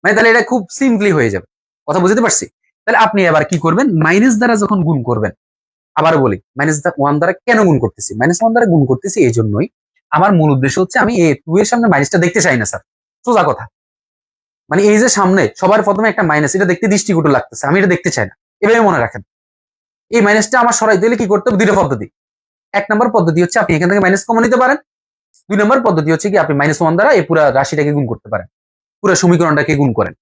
Speaker 1: মানে তাহলে এটা খুব সিম্পলি হয়ে যাবে। কথা বুঝতে পারছি? তাহলে আপনি এবার কি করবেন? মাইনাস দ্বারা যখন গুণ করবেন, আবার বলি -1 দ্বারা কেন গুণ করতেছি? -1 দ্বারা গুণ করতেছি এই জন্যই, আমার মূল উদ্দেশ্য হচ্ছে আমি এই 2 এর সামনে মাইনাসটা দেখতে চাই না স্যার। সোজা কথা। মানে এই যে সামনে সবার প্রথমে একটা মাইনাস, এটা দেখতে দৃষ্টিকটু লাগতেছে, আমি এটা দেখতে চাই না। এভাবে মনে রাখেন। এই মাইনাসটা আমার সরাইতে হলে কি করতে হবে? দুইটা পদ্ধতি। এক নম্বর পদ্ধতি হচ্ছে আপনি এখান থেকে মাইনাস কমন নিতে পারেন। দুই নম্বর পদ্ধতি হচ্ছে কি আপনি -1 দ্বারা এই পুরো রাশিটাকে গুণ করতে পারেন, পুরো সমীকরণটাকে গুণ করেন।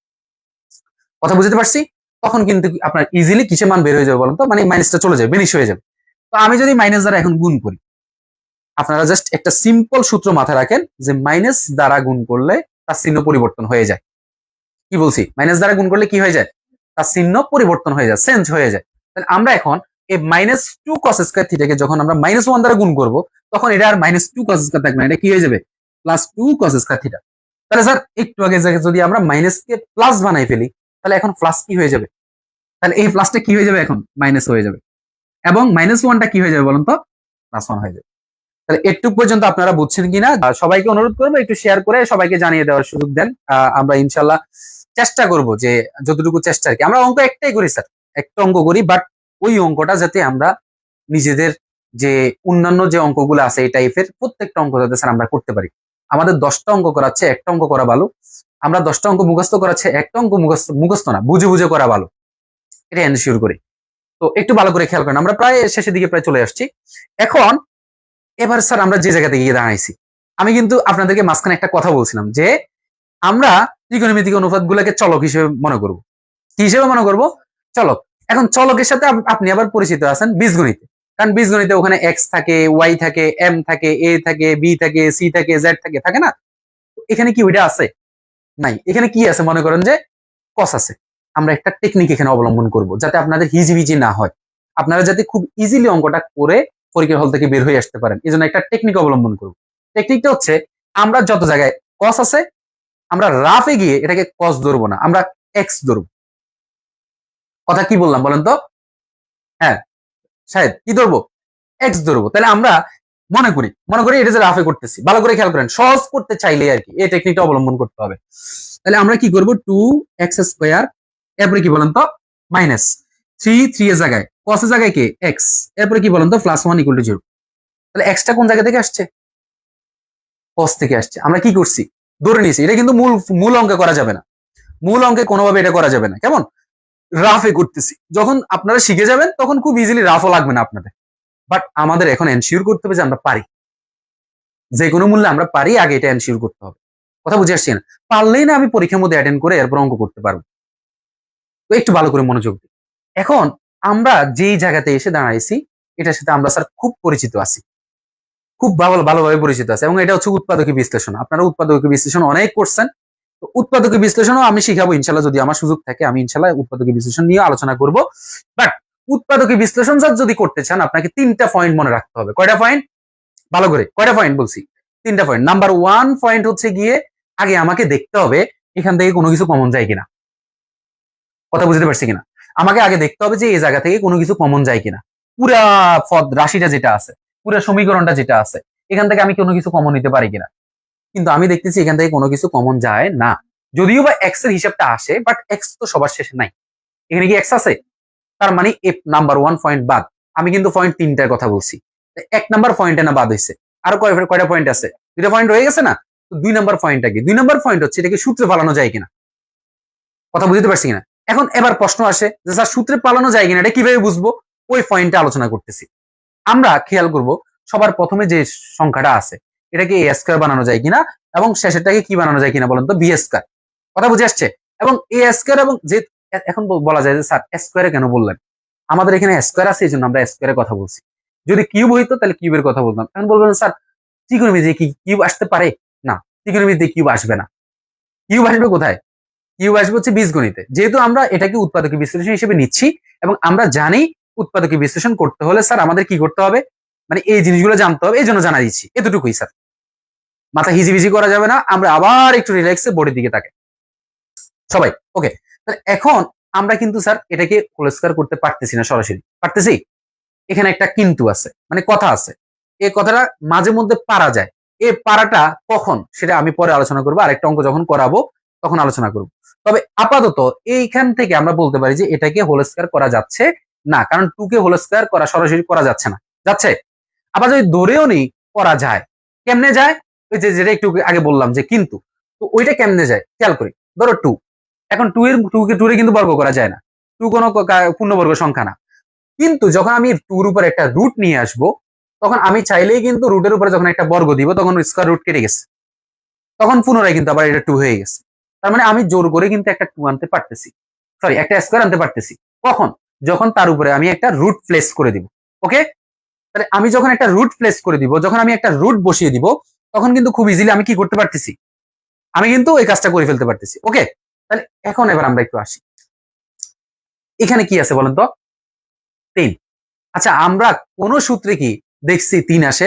Speaker 1: কথা বুঝতে পারছি? তখন কিন্তু আপনার ইজিলি কিসের মান বের হয়ে যাবে বলুন তো? মানে মাইনাসটা চলে যাবে, বেনিশ হয়ে যাবে। তো আমি যদি মাইনাস দ্বারা এখন গুণ করি, আপনারা জাস্ট একটা সিম্পল সূত্র মাথায় রাখেন যে মাইনাস দ্বারা গুণ করলে তার চিহ্ন পরিবর্তন হয়ে যায়। কি বলছি? মাইনাস দ্বারা গুণ করলে কি হয়ে যায়? তার চিহ্ন পরিবর্তন হয়ে যায়, চেঞ্জ হয়ে যায়। তাহলে আমরা এখন এই -2 cos স্কয়ার থিটাকে যখন আমরা -1 দ্বারা গুণ করব, তখন এটা আর -2 cos স্কয়ার থাকবে না, এটা কি হয়ে যাবে? +2 cos স্কয়ার থিটা। তাহলে স্যার একটু আগে যদি আমরা মাইনাস কে প্লাস বানাই ফেলি, তাহলে এখন প্লাস কি হয়ে যাবে? তাহলে এই প্লাসটা কি হয়ে যাবে? এখন মাইনাস হয়ে যাবে। এবং -1টা কি হয়ে যাবে বলুন তো? +1 হয়ে যাবে। তাহলে একটু পর্যন্ত আপনারা বুঝছেন কিনা? সবাইকে অনুরোধ করবো একটু শেয়ার করে সবাইকে জানিয়ে দেওয়ার সুযোগ দেন। আমরা ইনশাল্লাহ চেষ্টা করব যে যতটুকু চেষ্টা আর কি। আমরা অঙ্ক একটাই করি স্যার, একটা অঙ্ক করি, বাট ওই অঙ্কটা যাতে আমরা নিজেদের যে অন্যান্য যে অঙ্কগুলো আছে এই টাইপের প্রত্যেকটা অঙ্ক যাতে স্যার আমরা করতে পারি। আমাদের 10টা অঙ্ক করাচ্ছে, একটা অঙ্ক করা ভালো। আমরা 10টা অঙ্ক মুখস্থ করাচ্ছে, একটা অঙ্ক মুখস্থ না, বুঝে বুঝে করা ভালো। এটা এনশিওর করি। তো একটু ভালো করে খেয়াল করেন, আমরা প্রায় শেষের দিকে প্রায় চলে আসছি। এখন এবার স্যার আমরা যে জায়গাতে গিয়ে দাঁড়াইছি, আমি কিন্তু আপনাদেরকে মাঝখানে একটা কথা বলছিলাম যে আমরা ত্রিকোণমিতিক অনুপাত গুলাকে চলক হিসেবে মনে করব। কি হিসেবে মনে করব? চলক। এখন চলকের সাথে আপনি আবার পরিচিত আছেন বীজগণিতে। কারণ বীজগণিতে ওখানে এক্স থাকে, ওয়াই থাকে, এম থাকে, এ থাকে, বি থাকে, সি থাকে, জেড থাকে, থাকে না? এখানে কি ওইটা আছে? নাই। এখানে কি আছে? মনে করেন যে কস আছে। আমরা একটা টেকনিক এখানে অবলম্বন করব যাতে আপনাদের হিজিবিজি না হয়, আপনারা যাতে খুব ইজিলি অঙ্কটা করে পরীক্ষার হল থেকে বের হয়ে আসতে পারেন। এই জন্য একটা টেকনিক অবলম্বন করব। টেকনিকটা হচ্ছে আমরা যত জায়গায় কস আছে, আমরা রাফে গিয়ে এটাকে কস ধরবো না, আমরা এক্স ধরবো। কথা কি বললাম বলেন তো? হ্যাঁ, শাহেদ কি ধরবো? এক্স ধরবো। তাহলে আমরা মনে করি এটা যে রাফে করতেছি, ভালো করে খেয়াল করেন, সহজ করতে চাইলে আর কি এই টেকনিকটা অবলম্বন করতে হবে। তাহলে আমরা কি করব? 2x², এরপরে কি বলেন তো? মাইনাস 3 এর জায়গায়, cos এর জায়গায় কি? x, এরপরে কি বলেন তো? +1 = 0। তাহলে x টা কোন জায়গা থেকে আসছে? cos থেকে আসছে। আমরা কি করছি? ধরে নিয়েছি। এটা কিন্তু মূল অঙ্কে করা যাবে না। মূল অঙ্কে কোনোভাবে এটা করা যাবে না। কেমন? রাফে করতেছি। যখন আপনারা শিখে যাবেন তখন খুব ইজিলি রাফও লাগবে না আপনাদের। বাট আমাদের এখন এনশিওর করতে হবে যে আমরা পারি। যে কোনো মূল্যে আমরা পারি, আগে এটা এনশিওর করতে হবে। কথা বুঝে আসছে না? পারলেই না আমি পরীক্ষার মধ্যে অ্যাটেন্ড করে এরপর অঙ্ক করতে পারবো। তো একটু ভালো করে মনোযোগ দিই। এখন আমরা যেই জায়গাতে এসে দাঁড়াইছি, এটার সাথে আমরা স্যার খুব পরিচিত আছি। খুব ভালোভাবে পরিচিত আছে, এবং এটা হচ্ছে উৎপাদকী বিশ্লেষণ। আপনারা উৎপাদকী বিশ্লেষণ অনেক করছেন। তো উৎপাদকী বিশ্লেষণও আমি শিখাবো ইনশাল্লাহ, যদি আমার সুযোগ থাকে আমি ইনশাল্লাহ উৎপাদকী বিশ্লেষণ নিয়ে আলোচনা করব। বাট উৎপাদকী বিশ্লেষণ স্যার যদি করতে চান, আপনাকে 3টা পয়েন্ট মনে রাখতে হবে। কয়টা পয়েন্ট? ভালো করে কয়টা পয়েন্ট বলছি? 3টা পয়েন্ট। নাম্বার 1 পয়েন্ট হচ্ছে গিয়ে আগে আমাকে দেখতে হবে এখান থেকে কোনো কিছু কমন যায় কিনা। কথা বুঝতে পারছি কিনা? আমাকে আগে দেখতে হবে যে এই জায়গা থেকে কোনো কিছু কমন যায় কিনা। পুরা রাশিটা যেটা আছে, পুরা সমীকরণটা যেটা আছে, এখান থেকে আমি কোনো কিছু কমন নিতে পারি কিনা। কিন্তু আমি দেখতেছি এখান থেকে কোনো কিছু কমন যায় না। যদিও বা এক্স এর হিসাবটা আসে, বাট এক্স তো সবার শেষে নাই। এখানে কি এক্স আছে? তার মানে নাম্বার 1 পয়েন্ট বাদ। আমি কিন্তু পয়েন্ট 3টার কথা বলছি। 1 নাম্বার পয়েন্টে না বাদ হইছে। আরো কয়টা পয়েন্ট আছে? 2টা পয়েন্ট রয়ে গেছে না? তো 2 নাম্বার পয়েন্টটা কি? 2 নাম্বার পয়েন্ট হচ্ছে এটাকে সূত্রে পালানো যায় কিনা। কথা বুঝতে পারছি কিনা? এখন এবার প্রশ্ন আসে যে স্যার সূত্রে পালানো যায় কিনা, এটা কিভাবে বুঝবো? ওই পয়েন্টে আলোচনা করতেছি। আমরা খেয়াল করব সবার প্রথমে যে সংখ্যাটা আছে এটাকে এ স্কয়ার বানানো যায় কিনা, এবং শেষেরটাকে কি বানানো যায় কিনা বলেন তো? B square. কথা বুঝে আসছে? এবং এ স্কয়ার, এবং যে এখন বলা যায় যে স্যার স্কয়ারে কেন বললেন? আমাদের এখানে স্কয়ার আছে এই জন্য আমরা স্কয়ারের কথা বলছি। যদি কিউব হইতো তাহলে কিউবের কথা বলতাম। এখন বলবেন স্যার ত্রিকোণমিতিতে কি কিউব আসতে পারে? না, ত্রিকোণমিতিতে কিউব আসবে না। কিউব আসবে কোথায়? কিউব আসবে হচ্ছে বীজগণিতে, যেহেতু আমরা এটাকে উৎপাদকীয় বিশ্লেষণ হিসেবে নিচ্ছি এবং আমরা জানি উৎপাদকীয় বিশ্লেষণ করতে হলে স্যার আমাদের কি করতে হবে, মানে এই জিনিসগুলো জানতে হবে, এই জন্য জানা দিচ্ছি, এতটুকুই স্যার। মাথা হিজিবিজি করা যাবে না, আমরা আবার একটু রিল্যাক্সে বোর্ডের দিকে তাকাই সবাই। ওকে, এখন আমরা কিন্তু স্যার এটাকে হোল স্কয়ার করতে পারতেছি না সরাসরি, পারতেছি? এখানে একটা কিন্তু আছে, মানে কথা আছে, এই কথাটা মাঝে মধ্যে পারা যায়। এই পারাটা কখন সেটা আমি পরে আলোচনা করবো, আরেকটা অঙ্ক যখন করাবো তখন আলোচনা করব। তবে আপাতত এইখান থেকে আমরা বলতে পারি যে এটাকে হোল স্কয়ার করা যাচ্ছে না, কারণ 2 কে হোল স্কয়ার করা সরাসরি করা যাচ্ছে না, যাচ্ছে? আবার যদি ধরেও নি করা যায়, কেমনে যায়? ওই যে যেটা একটু আগে বললাম যে কিন্তু, তো ওইটা কেমনে যায় খেয়াল করি। ধরো 2, এখন 2 কে 2 রে কিন্তু বর্গ করা যায় না, 2 কোনো পূর্ণবর্গ সংখ্যা না। কিন্তু যখন আমি 2 এর উপর একটা রুট নিয়ে আসব, তখন আমি চাইলেই কিন্তু রুটের উপরে যখন একটা বর্গ দিব তখন স্কয়ার রুট কেটে গেছে, তখন পুনরায় কিন্তু আবার এটা 2 হয়ে গেছে। তার মানে আমি জোর করে কিন্তু একটা 2 আনতে পারতেছি, সরি একটা স্কয়ার আনতে পারতেছি। কখন? যখন তার উপরে আমি একটা রুট প্লেস করে দিব। ওকে, তাহলে আমি যখন একটা রুট প্লেস করে দিব, যখন আমি একটা রুট বসিয়ে দিব, তখন কিন্তু খুব ইজিলি আমি কি করতে পারতেছি, আমি কিন্তু এই কাজটা করে ফেলতে পারতেছি। ওকে, তাহলে এখন এবার আমরা একটু আসি, এখানে কি আছে বলেন তো? 3। আচ্ছা, আমরা কোন সূত্রে কি দেখছি 3 আসে?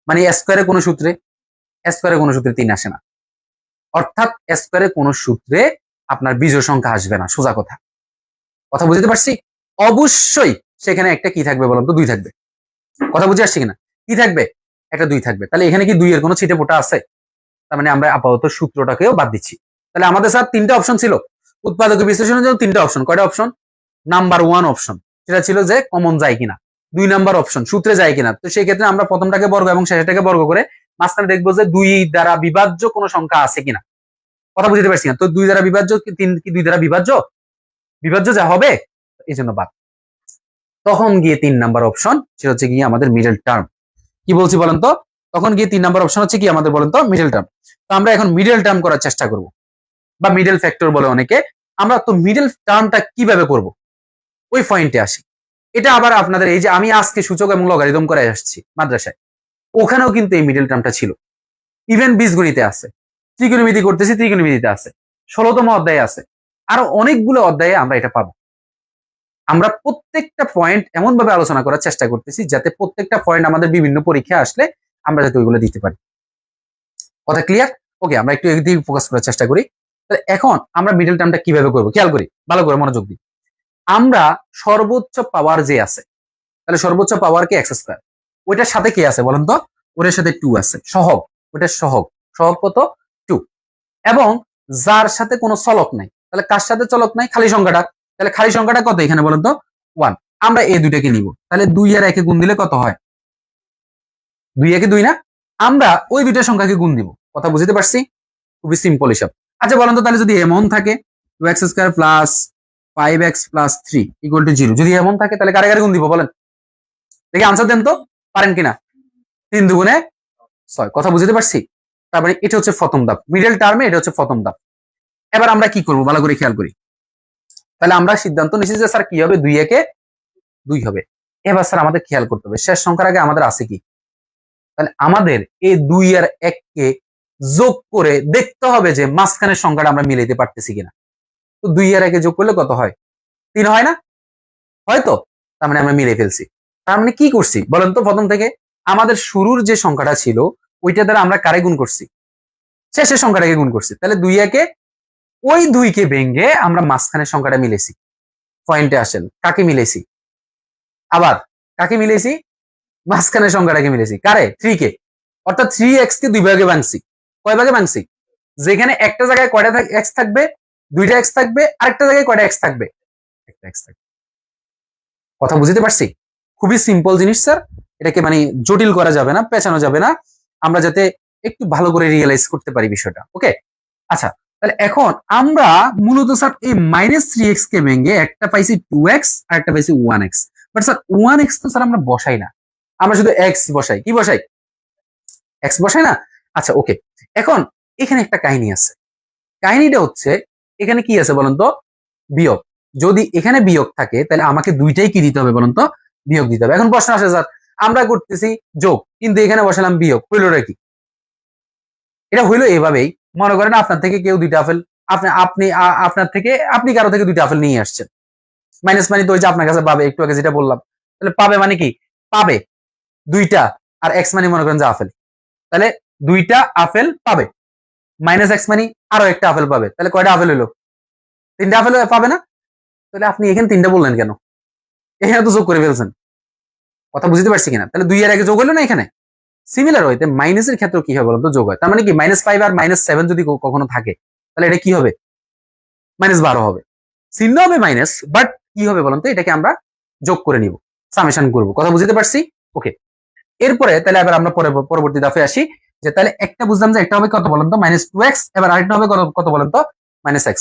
Speaker 1: মানে স্কয়ারে কোন সূত্রে, স্কয়ারে কোন সূত্রে 3 আসে না, অর্থাৎ স্কয়ারে কোন সূত্রে আপনার বিজোড় সংখ্যা আসবে না, সোজা কথা। কথা বুঝতে পারছি? অবশ্যই সেখানে একটা কি থাকবে বলুন তো? 2 থাকবে। কথা বুঝে আসছে কিনা? কি থাকবে? একটা 2 থাকবে। তাহলে এখানে কি 2 এর কোনো ছিটে ফোঁটা আছে? তার মানে আমরা আপাতত সূত্রটাকেও বাদ দিচ্ছি। তাহলে আমাদের স্যার 3টা অপশন ছিল উৎপাদক বিশ্লেষণের জন্য, 3টা অপশন। কয়টা অপশন? নাম্বার 1 অপশন সেটা ছিল যে কমন যায় কিনা, 2 নাম্বার অপশন সূত্রে যায় কিনা। তো সেই ক্ষেত্রে আমরা প্রথমটাকে বর্গ এবং শেষটাকে বর্গ করে মাঝখানে দেখবো যে 2 দ্বারা বিভাজ্য কোনো সংখ্যা আছে কিনা। কথা বুঝতে পারছি না? তো 2 দ্বারা বিভাজ্য কি 3 কি 2 দ্বারা বিভাজ্য? বিভাজ্য যা হবে, এই জন্য বাদ। তখন গিয়ে 3 নাম্বার অপশন সেটা হচ্ছে গিয়ে আমাদের মিডল টার্ম। কি বলছি বলেন তো? তখন গিয়ে 3 নাম্বার অপশন হচ্ছে কি আমাদের বলেন তো? Middle term. তো আমরা এখন মিডল টার্ম করার চেষ্টা করব, বা মিডল ফ্যাক্টর বলে অনেকে। আমরা তো মিডল টার্মটা কিভাবে করব ওই পয়েন্টে আসি। এটা আবার আপনাদের এই যে আমি আজকে সূচক এবং লগারিদম করে আসছি মাদ্রাসায়, ওখানেও কিন্তু এই মিডল টার্মটা ছিল। ইভেন বীজগণিতে আছে, ত্রিকোণমিতি করতেছি ত্রিকোণমিতিতে আছে, 16তম অধ্যায়ে আছে, আরো অনেকগুলো অধ্যায়ে আমরা এটা পাবো। আমরা প্রত্যেকটা পয়েন্ট এমন ভাবে আলোচনা করার চেষ্টা করতেছি যাতে প্রত্যেকটা পয়েন্ট আমাদের বিভিন্ন পরীক্ষা আসলে আমরা যাতে ওইগুলো দিতে পারি। কথা ক্লিয়ার? ওকে, আমরা একটু এদিকে ফোকাস করার চেষ্টা করি। তাহলে এখন আমরা মিডল টার্মটা কিভাবে করব খেয়াল করি, ভালো করে মনোযোগ দিই। আমরা সর্বোচ্চ পাওয়ার যে আছে, তাহলে সর্বোচ্চ পাওয়ার কি এক্স স্কয়ার, ওইটার সাথে কি আছে বলেন তো? ওটার সাথে 2 আছে, সহগ, ওটার সহগ। সহগ কত? 2। এবং যার সাথে কোনো চলক নাই, তাহলে কার সাথে চলক নাই? খালি সংখ্যাটা। তাহলে খালি সংখ্যাটা কত এখানে বলেন তো? 1। আমরা এই দুইটাকে নিব, তাহলে 2 আর 1 গুণ দিলে কত হয়? 2 একে 2 না? আমরা ওই দুইটা সংখ্যাকে গুণ দিব। কথা বুঝতে পারছি? খুবই সিম্পল হিসাব। আচ্ছা বলেন তো, তাহলে যদি এমন থাকে 2x square plus 5x plus 3 equal to 0, যদি এমন থাকে তাহলে কারে কারে গুণ দিব বলেন দেখি, আনসার দেন তো, পারেন কিনা? 3 দুগুণে 6। কথা বুঝতে পারছি? তার মানে এটা হচ্ছে প্রথম ধাপ, মিডল টার্মে এটা হচ্ছে প্রথম ধাপ। এবার আমরা কি করব ভালো করে খেয়াল করি। তাহলে আমরা সিদ্ধান্ত নিচ্ছি যে স্যার কি হবে, 2 একে 2 হবে। এবার স্যার আমাদের খেয়াল করতে হবে শেষ সংখ্যার আগে আমাদের আছে কি। তাহলে আমাদের এই 2 আর 1 কে যোগ করে দেখতে হবে যে মাঝখানের সংখ্যাটা আমরা মিলাইতে পারতেছি কিনা। তো 2 আর 1 যোগ করলে কত হয়? 3 হয় না? হয়তো। তার মানে আমরা মিলে ফেলছি। তার মানে কি করছি বলেন তো? প্রথম থেকে আমাদের শুরুর যে সংখ্যাটা ছিল ওইটা দ্বারা আমরা কারে গুণ করছি? শেষের সংখ্যাটাকে গুণ করছি। তাহলে 2 একে ওই 2 কে ভেঙে আমরা মাঝখানের সংখ্যাটা মিলেছি। পয়েন্টে আসেন, কাকে মিলেছি? আবার কাকে মিলেছি? মাঝখানের সংখ্যাটাকে মিলেছি। কারে? 3 কে। অর্থাৎ 3x কে 2 ভাগে ভাঙছি। কয় ভাগে ভাঙছি? যেখানে একটা জায়গায় কয়টা x থাকবে? 2টা x থাকবে, আরেকটা জায়গায় কয়টা x থাকবে? একটা x থাকবে। কথা বুঝতে পারছি? খুবই সিম্পল জিনিস স্যার, এটাকে মানে জটিল করা যাবে না, পেঁচানো যাবে না, আমরা যাতে একটু ভালো করে রিয়েলাইজ করতে পারি বিষয়টা। ওকে, আচ্ছা তাহলে এখন আমরা মূলত স্যার এই -3x কে ভেঙে একটা পাইছি 2x আর একটা পাইছি 1x। বাট স্যার 1x তো স্যার আমরা বসাই না, আমরা শুধু x বসাই। কি বসাই? x বসাই না? আচ্ছা ওকে, এখন এখানে একটা কাহিনী আছে। কাহিনীটা হচ্ছে এখানে কি আছে বলেন তো? বিয়োগ। যদি এখানে বিয়োগ থাকে তাহলে আমাকে দুইটাই কি দিতে হবে বলেন তো? বিয়োগ দিতে হবে। এখন প্রশ্ন আসে স্যার আমরা করতেছি যোগ কিন্তু এখানে বসালাম বিয়োগ, হইলোটা কি? এটা হইলো এভাবেই, মনে করেন আপনার থেকে কেউ 2টা আপেল আপনি আপনি আপনার থেকে আপনি কারো থেকে দুইটা আপেল নিয়ে আসছেন, মাইনাস মানে তো ওই যে আপনার কাছে পাবে, একটু আগে যেটা বললাম, তাহলে পাবে মানে কি, পাবে দুইটা, আর এক্স মানে মনে করেন যে আপেল, তাহলে দুইটা আপেল পাবে, মাইনাস এক্স মানে আরো একটা আপেল পাবে, তাহলে কয়টা আপেল হলো, তিনটা আপেল পাবে না? তাহলে আপনি এখানে তিনটা বললেন কেন, এখানে তো যোগ করে ফেলছেন, কথা বুঝতে পারছি কিনা? তাহলে 2 এর আগে যোগ হলো না এখানে। সিমিলার হইতে মাইনাসের ক্ষেত্রে কি হবে বলতো, যোগ হয়, তার মানে কি -5 আর -7 যদি কখনো থাকে, তাহলে এটা কি হবে, -12 হবে, চিহ্ন হবে মাইনাস, বাট কি হবে বলুন তো, এটাকে আমরা যোগ করে নিব, সামেশন করব, কথা বুঝতে পারছি? ওকে, এরপরে তাহলে এবার আমরা পরবর্তী ধাপে আসি, যে তাহলে একটা বুঝলাম যে একটা হবে কত বলেন তো, -2x, এবার আরেকটা হবে কত বলেন তো, -x।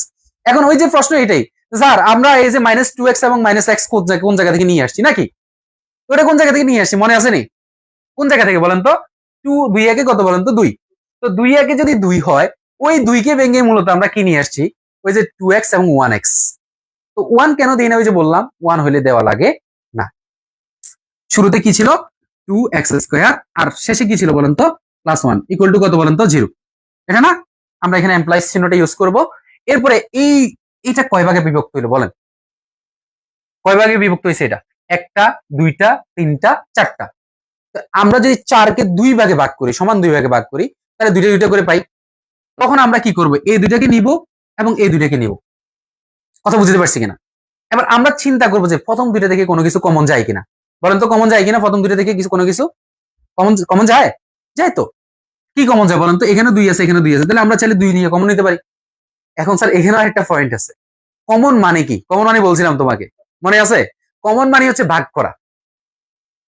Speaker 1: এখন ওই যে প্রশ্ন এটাই, স্যার আমরা এই যে -2x এবং -x কোন জায়গা থেকে নিয়ে আসছি নাকি, ওটা কোন জায়গা থেকে নিয়ে আসছি মনে আছে নি, কোন জায়গা থেকে বলেন তো, 2 একে কত বলেন তো, 2, তো 2 একে যদি 2 হয়, ওই 2 কে ভেঙে মূলত আমরা কি নিয়ে আসছি, ওই যে 2x এবং 1x, তো 1 কেন দিই না, ওই যে বললাম 1 হইলে দেওয়া লাগে না, শুরুতে কি ছিল 2x², আর শেষে কি ছিল বলেন তো, +1 ইকুয়াল টু কত বলেন তো, 0, এটা না, আমরা এখানে এমপ্লয়িজ চিহ্নটা ইউজ করব। এরপরে এইটা কয় ভাগে বিভক্ত হইলো বলেন, কয় ভাগে বিভক্ত হয়েছে এটা, একটা, দুইটা, তিনটা, চারটা, আমরা যদি 4 কে 2 ভাগে ভাগ করি, সমান 2 ভাগে ভাগ করি, তাহলে দুইটা দুইটা করে পাই, তখন আমরা কি করব, এই দুইটাকে নিব এবং এই দুইটাকে নিব, কথা বুঝতে পারছি কিনা? এবার আমরা চিন্তা করব যে প্রথম দুইটা থেকে কোনো কিছু কমন যায় কিনা, বলেন তো কমন যায় কিনা, প্রথম দুইটা থেকে কোনো কিছু কমন কমন যায়, যায় তো, কি কমন যায় বলেন তো, এখানে 2 আছে এখানে 2 আছে, তাহলে আমরা চাইলে 2 নিয়ে কমন নিতে পারি। এখন স্যার এখানে আরেকটা পয়েন্ট আছে, কমন মানে কি, কমন মানে বলছিলাম তোমাকে, মনে আছে, কমন মানে হচ্ছে ভাগ করা,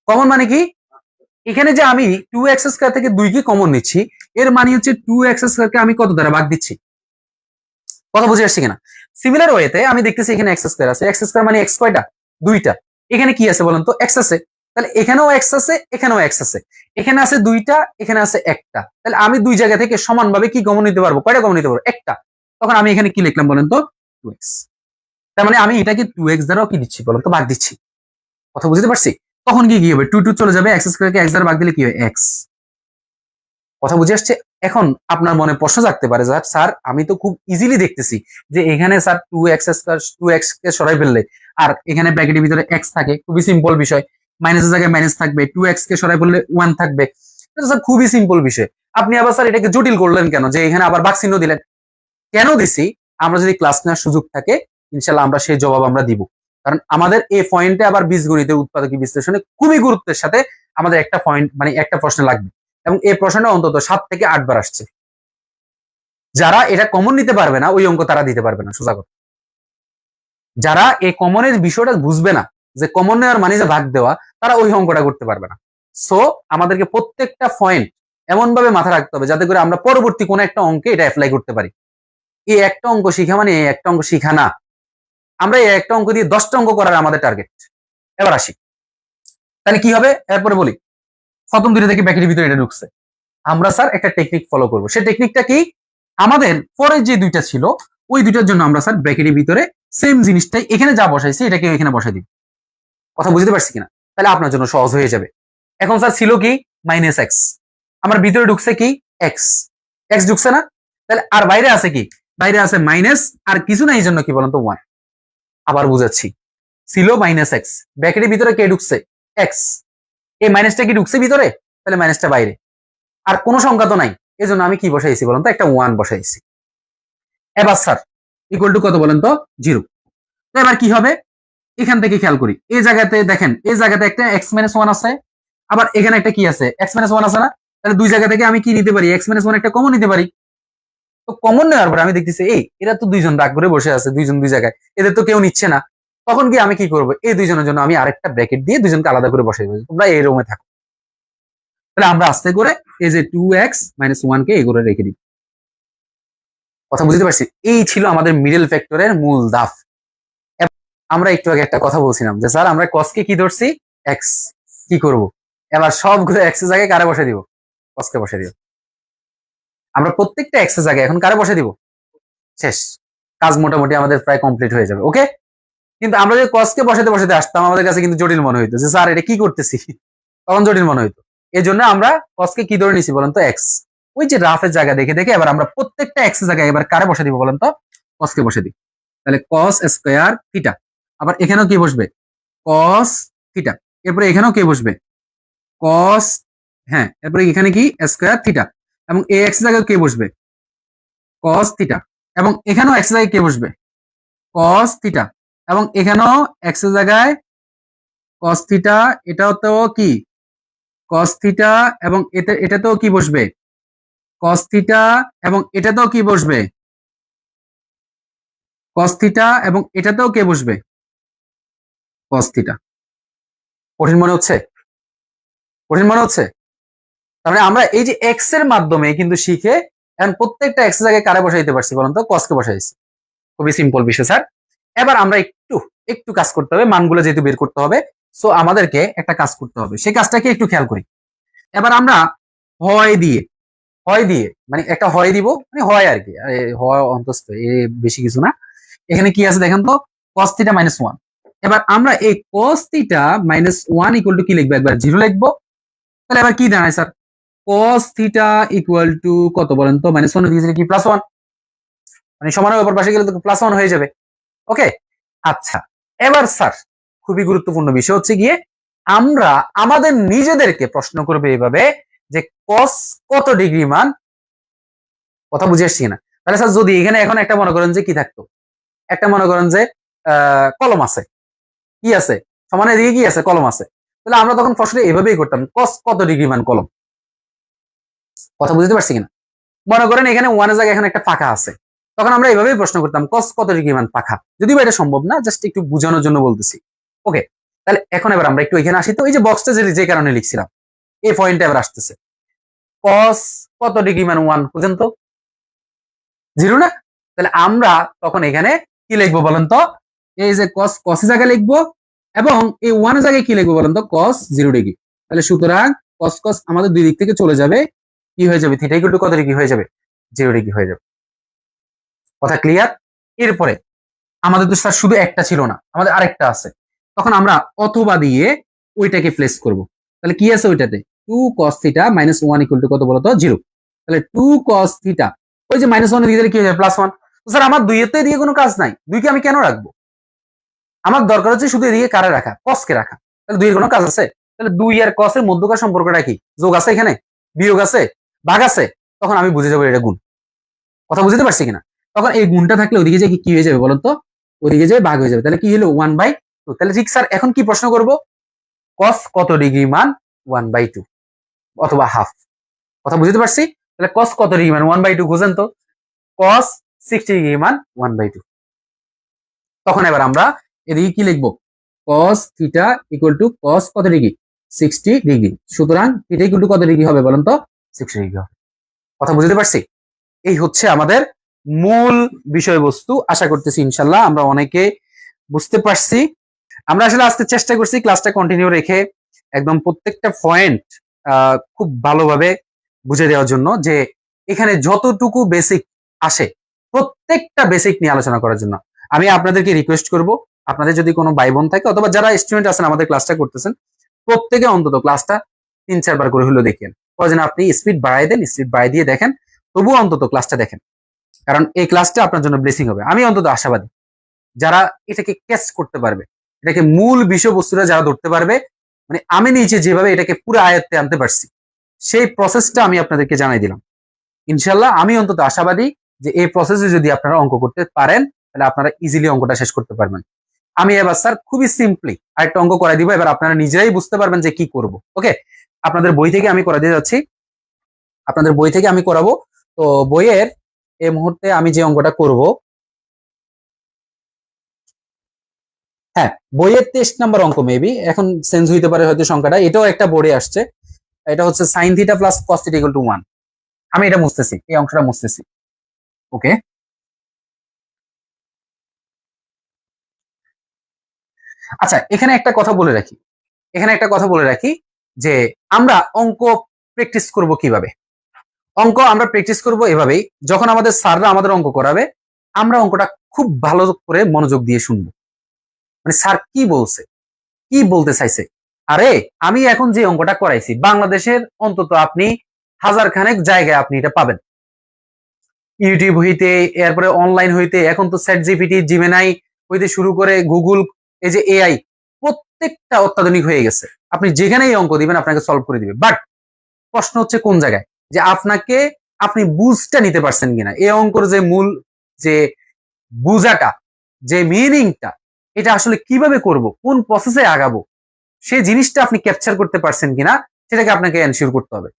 Speaker 1: কমন মানে কি, এখানে যে আমি 2x² থেকে 2 কে কমন নিচ্ছি, এর মানে হচ্ছে 2x² কে আমি কত দ্বারা ভাগ দিচ্ছি, কথা বুঝে আসছে কিনা? সিমিলার ওয়েতে আমি দেখতেছি এখানে x² আছে, x² মানে x কয়টা, দুইটা, এখানে কি আছে বলেন তো, x আছে, তাহলে এখানেও x আছে এখানেও x আছে, এখানে আছে দুইটা এখানে আছে একটা, তাহলে আমি দুই জায়গা থেকে সমানভাবে কি কমন নিতে পারবো, কয়টা কমন নিতে পারবো, একটা, তখন আমি এখানে কি লিখলাম বলেন তো, 2x, তার মানে আমি এটাকে 2x দ্বারাও কি দিচ্ছি বলেন তো, ভাগ দিচ্ছি, কথা বুঝতে পারছি? তখন কি হবে, 2 2 চলে যাবে, x² কে x দ্বারা ভাগ দিলে কি হয়, x, কথা বুঝে আসছে? এখন আপনার মনে প্রশ্ন জাগতে পারে, স্যার আমি তো খুব ইজিলি দেখতেছি যে এখানে স্যার 2x কে সরাই ফেললে আর এখানে ব্র্যাকেটের ভিতরে x থাকে, খুবই সিম্পল বিষয়, মাইনাসের জায়গায় মাইনাস থাকবে, 2x কে সরাই ফেললে 1 থাকবে, এটা স্যার খুবই সিম্পল বিষয়, আপনি আবার স্যার এটাকে জটিল করলেন কেন, যে এখানে আবার ভাগ চিহ্ন দিলেন কেন? দিছি, আমরা যদি ক্লাস নেওয়ার সুযোগ থাকে ইনশাল্লাহ আমরা সেই জবাব আমরা দিব, কারণ আমাদের এই পয়েন্টে আবার বীজগণিতের উৎপাদকী বিশ্লেষণে খুবই গুরুত্বের সাথে আমাদের একটা পয়েন্ট মানে একটা প্রশ্ন লাগবে, এবং এই প্রশ্নটা অন্তত 7 থেকে 8 বার আসছে, যারা এটা কমন নিতে পারবে না ওই অঙ্ক তারা দিতে পারবে না, সোজা কথা, যারা এই কমনের বিষয়টা বুঝবে না যে কমন নেওয়ার মানে যে ভাগ দেওয়া, তারা ওই অঙ্কটা করতে পারবে না। সো আমাদেরকে প্রত্যেকটা পয়েন্ট এমন ভাবে মাথা রাখতে হবে যাতে করে আমরা পরবর্তী কোন একটা অঙ্কে এটা অ্যাপ্লাই করতে পারি, এই একটা অঙ্ক শিখা মানে এই একটা অঙ্ক শিখা না, আমরা এই একটা অঙ্ক দিয়ে 10টা অঙ্ক করার আমাদের টার্গেট। এবার আসি, তাহলে কি হবে এরপরে বলি, প্রথম দুইটা থেকে ব্র্যাকেটের ভিতরে এটা ঢুকছে, আমরা স্যার একটা টেকনিক ফলো করব, সেই টেকনিকটা কি, আমাদের পরে যে দুইটা ছিল ওই দুইটার জন্য আমরা স্যার ব্র্যাকেটের ভিতরে সেম জিনিসটাই এখানে যা বসাইছি এটাকে এখানে বসাই দিব, কথা বুঝতে পারছি কিনা? তাহলে আপনার জন্য সহজ হয়ে যাবে। এখন স্যার ছিল কি -x, আমার ভিতরে ঢুকছে কি x, x ঢুকছে না, তাহলে আর বাইরে আছে কি, বাইরে আছে মাইনাস, আর কিছু না এই জন্য কি বলেন তো 1, আবার বুঝাচ্ছি, ছিল -x, ব্র্যাকেটের ভিতরে কে ঢুকছে, x, এই মাইনাসটা কি ঢুকছে ভিতরে, তাহলে মাইনাসটা বাইরে, আর কোনো সংখ্যা তো নাই, এজন্য আমি কি বসাইছি বলেন তো, একটা 1 বসাইছি। এবার স্যার ইকুয়াল টু কত বলেন তো, 0, তো এবার কি হবে, এখান থেকে খেয়াল করি, এই জায়গাতে দেখেন, এই জায়গাতে একটা x-1 আছে, আবার এখানে একটা কি আছে, x-1 আছে না, তাহলে দুই জায়গা থেকে আমি কি নিতে পারি, x-1 একটা কমন নিতে পারি, তো কমন নেওয়ার পরে আমি দেখতেছি এই এরা তো দুইজন রাগ করে বসে আছে, দুইজন দুই জায়গায়, এদের তো কেউ নিচ্ছে না, তখন কি আমি কি করব, এই দুইজনের জন্য আমি আরেকটা ব্র্যাকেট দিয়ে দুইজনকে আলাদা করে বসাই দেবো, তোমরা এই রুমে থাকো, তাহলে আমরা আস্তে করে এই যে 2x-1 কে এগুলো রেখে দিই, কথা বুঝতে পারছি? এই ছিল আমাদের মিডল ফ্যাক্টরের মূল ধাপ। আমরা একটু আগে একটা কথা বলছিলাম যে স্যার আমরা কসকে কি ধরছি, এক্স, কি করব, এবার সবগুলো এক্স এর জায়গায় কারে বসে দিব, কসকে বসে দিব, আমরা প্রত্যেকটা এক্স এর জায়গায় এখন কারে বসে দিব, শেষ, কাজ মোটামুটি আমাদের প্রায় কমপ্লিট হয়ে যাবে। ওকে, কিন্তু আমরা যদি কসকে বসাতে বসাতে আসতাম আমাদের কাছে কিন্তু জটিল মনে হইতো যে স্যার এটা কি করতেছি, তখন জটিল মনে হইতো, এই জন্য আমরা কসকে কি ধরে নিছি বলেন তো, এক্স, ওই যে রাফের জায়গা দেখে দেখে এবার আমরা প্রত্যেকটা এক্স এর জায়গায় এবার কারে বসে দিব বলেন তো, cos কে বসে দিই, তাহলে cos স্কয়ার থিটা। আবার এখানেও কি বসবে, cos থিটা। এরপরে এখানেও কে বসবে, cos, হ্যাঁ, এরপরে এখানে কি স্কয়ার থিটা, এবং এই এক্স জায়গায় কে বসবে, cos থিটা, এবং এখানেও এক্স জায়গায় কে বসবে, cos থিটা, এবং এখানেও এক্স এর জায়গায় cos থিটা, এটাও তো কি cos থিটা, এবং এটাতেও কি বসবে, cos থিটা, এবং এটাতেও কি বসবে, cos থিটা, এবং এটাতেও কে বসবে, cos থিটা। কঠিন মনে হচ্ছে, কঠিন মনে হচ্ছে? তাহলে আমরা এই যে এক্স এর মাধ্যমে কিন্তু শিখে এখন প্রত্যেকটা এক্স এর জায়গায় কারে বসাইতে পারছি বলুন তো, cos কে বসাইছি। খুবই সিম্পল বিষয় স্যার। এবার আমরা একটু একটু কাজ করতে হবে, মানগুলো যেহেতু বের করতে হবে, সো আমাদেরকে একটা কাজ করতে হবে, সেই কাজটাকে একটু খেয়াল করি। এবার আমরা হয় দিয়ে, হয় দিয়ে মানে একটা হয় দিব, মানে হয় আর কি, হয় অন্তস্থ, বেশি কিছু না। এখানে কি আছে দেখেন তো, cos থিটা মাইনাস ওয়ান। এবার আমরা এই cos theta minus one equal to কি লিখবো, একবার জিরো লিখবো। তাহলে এবার কি দাঁড়ায় sir, cos theta equal to কত বলেন তো, মাইনাস ওয়ান দিয়েছিল কি প্লাস ওয়ান, মানে সমানের ব্যাপার পাশে গেলে তো প্লাস ওয়ান হয়ে যাবে। ওকে, আচ্ছা। এবার স্যার খুবই গুরুত্বপূর্ণ বিষয় হচ্ছে গিয়ে আমরা আমাদের নিজেদেরকে প্রশ্ন করবে এইভাবে যে cos কত ডিগ্রি মান, কথা বুঝে আসছি না? তাহলে স্যার যদি এখানে এখন একটা মনে করেন যে কি থাকতো, একটা মনে করেন যে কলম আছে, কি আছে সমানের দিকে কি আছে, কলম আছে, তাহলে আমরা তখন প্রশ্ন এভাবেই করতাম, cos কত ডিগ্রি মান কলম। কথা বুঝতে পারছি কিনা? মনে করেন এখানে ওয়ানের জায়গায় এখানে একটা পাখা আছে, তখন আমরা এভাবেই প্রশ্ন করতাম cos কত ডিগ্রি মান পাখা। যদিও এটা সম্ভব না, জাস্ট একটু বোঝানোর জন্য বলতেছি। ওকে, তাহলে এখন এবার আমরা একটু এখানে আসি তো, এই যে বক্সটা যে কারণে লিখছিলাম, এই পয়েন্টটা এবার আসতেছে, cos কত ডিগ্রি মান ওয়ান পর্যন্ত, জিরো না? তাহলে আমরা তখন এখানে কি লিখবো বলেন তো, এই যে cos cos এর জায়গায় লিখবো, এবং এই ওয়ানের জায়গায় কি লিখবো বলেন তো, cos জিরো ডিগ্রি। তাহলে সুতরাং cos cos আমাদের দুই দিক থেকে চলে যাবে, কি হয়ে যাবে, থিটা ইকুয়াল টু কত ডিগ্রি হয়ে যাবে, জিরো ডিগ্রি হয়ে যাবে। কথা ক্লিয়ার? এরপরে আমাদের তো স্যার শুধু একটা ছিল না, আমাদের আরেকটা আছে, তখন আমরা অথবা দিয়ে ওইটাকে প্লেস করব। তাহলে কি আছে ওইটাতে, two cos theta minus one equal to কত বলতো, জিরো। তাহলে টু cos থিটা, ওই যে মাইনাস ওয়ানের দিকে কি হয়ে যাবে, প্লাস ওয়ান। স্যার আমার দুইয়ের তো এদিকে কোনো কাজ নাই, দুইকে আমি কেন রাখবো, আমার দরকার হচ্ছে শুধু এদিকে কারে রাখা, cos কে রাখা। তাহলে দুইয়ের কোনো কাজ আছে? তাহলে দুই আর cos এর মধ্যকার সম্পর্কটা কি, যোগ আছে এখানে, বিয়োগ আছে, ভাগ আছে, তখন আমি বুঝে যাবো এটা গুণ। কথা বুঝতে পারছি কিনা? তখন এই গুণটা থাকলে ওদিকে যে কি হয়ে যাবে বলুন তো, ওদিকে যে ভাগ হয়ে যাবে, তাহলে কি হলো, ওয়ান বাই টু। তাহলে ঠিক স্যার এখন কি প্রশ্ন করব, cos কত ডিগ্রি মান ওয়ান বাই টু অথবা হাফ। কথা বুঝতে পারছি? তাহলে cos কত ডিগ্রি মান ওয়ান বাই টু খুঁজেন তো, cos 60 ডিগ্রি মান ওয়ান বাই টু। তখন এবার আমরা এদিকে কি লিখবো, cos theta equal two cos কত ডিগ্রি, 60 ডিগ্রি। সুতরাং থিটা ইকুয়াল টু কত ডিগ্রি হবে বলেন তো, 60 ডিগ্রি হবে। কথা বুঝতে পারছি? এই হচ্ছে আমাদের মূল বিষয়বস্তু। আশা করতেছি ইনশাল্লাহ আমরা অনেকে বুঝতে পারছি। আমরা আসলে আজকে চেষ্টা করছি ক্লাসটা কন্টিনিউ রেখে একদম প্রত্যেকটা পয়েন্ট খুব ভালোভাবে বুঝে দেওয়ার জন্য, যে এখানে যতটুকু বেসিক আসে প্রত্যেকটা বেসিক নিয়ে আলোচনা করার জন্য। আমি আপনাদেরকে রিকোয়েস্ট করব, আপনাদের যদি কোনো ভাই বোন থাকে অথবা যারা স্টুডেন্ট আছেন আমাদের ক্লাসটা করতেছেন, প্রত্যেকে অন্তত ক্লাসটা 3-4 বার করে হলেও দেখেন। প্রয়োজনে আপনি স্পিড বাড়াই দেন, স্পিড বাড়াই দিয়ে দেখেন, তবুও অন্তত ক্লাসটা দেখেন, কারণ এই ক্লাসটা আপনার জন্য ব্লেসিং হবে। আমি অন্তত আশাবাদী যারা এটাকে ক্যাচ করতে পারবে, এটাকে মূল বিষয়বস্তুটা যারা ধরতে পারবে, মানে আমি নিচে যেভাবে এটাকে পুরো আয়ত্তে আনতে পারছি, সেই প্রসেসটা আমি আপনাদেরকে জানাই দিলাম। ইনশাল্লাহ আমি অন্তত আশাবাদী যে এই প্রসেসে যদি আপনারা অঙ্ক করতে পারেন, তাহলে আপনারা ইজিলি অঙ্কটা শেষ করতে পারবেন। আমি এবার স্যার খুবই সিম্পলি আরেকটা অঙ্ক করাই দিব, এবার আপনারা নিজেরাই বুঝতে পারবেন যে কি করব। ওকে, আপনাদের বই থেকে আমি করা দিয়ে যাচ্ছি, আপনাদের বই থেকে আমি করাবো। তো বইয়ের এই মুহূর্তে আমি যে অঙ্কটা করব, হ্যাঁ, বইয়ের 23 নম্বর অঙ্ক, মেবি এখন চেঞ্জ হইতে পারে হয়তো সংখ্যাটা, এটাও একটা বোর্ডে আসছে। এটা হচ্ছে sine theta plus cos theta equal two 1। আমি এটা মুছতেছি, এই অংশটা মুছতেছি। ওকে, আচ্ছা, এখানে একটা কথা বলে রাখি, এখানে একটা কথা বলে রাখি যে আমরা অঙ্ক প্র্যাকটিস করব কিভাবে। অঙ্ক আমরা প্র্যাকটিস করব এভাবেই, যখন আমাদের স্যাররা আমাদের অঙ্ক করাবে, আমরা অঙ্কটা খুব ভালো করে মনোযোগ দিয়ে শুনবো, মানে স্যার কি বলছে, কি বলতে চাইছে। আরে আমি এখন যে অঙ্কটা করাইছি, বাংলাদেশের অন্তত আপনি হাজার খানেক জায়গায় আপনি এটা পাবেন। ইউটিউব হইতে, এরপরে অনলাইন হইতে, এখন তো চ্যাট জিপিটি, জিমেনাই হইতে শুরু করে গুগল, এই যে এআই, প্রত্যেকটা অত্যাধুনিক হয়ে গেছে। আপনি যেখানেই অঙ্ক দিবেন আপনাকে সলভ করে দিবে। বাট প্রশ্ন হচ্ছে কোন জায়গায়, যে আপনি বুঝটা নিতে পারছেন কিনা, এই অঙ্কর যে মূল যে বুঝাটা, যে মিনিংটা, এটা আসলে কিভাবে করব, কোন প্রসেসে আগাবো, সেই জিনিসটা আপনি ক্যাপচার করতে পারছেন কিনা, সেটাকে আপনাকে এনশিওর করতে হবে।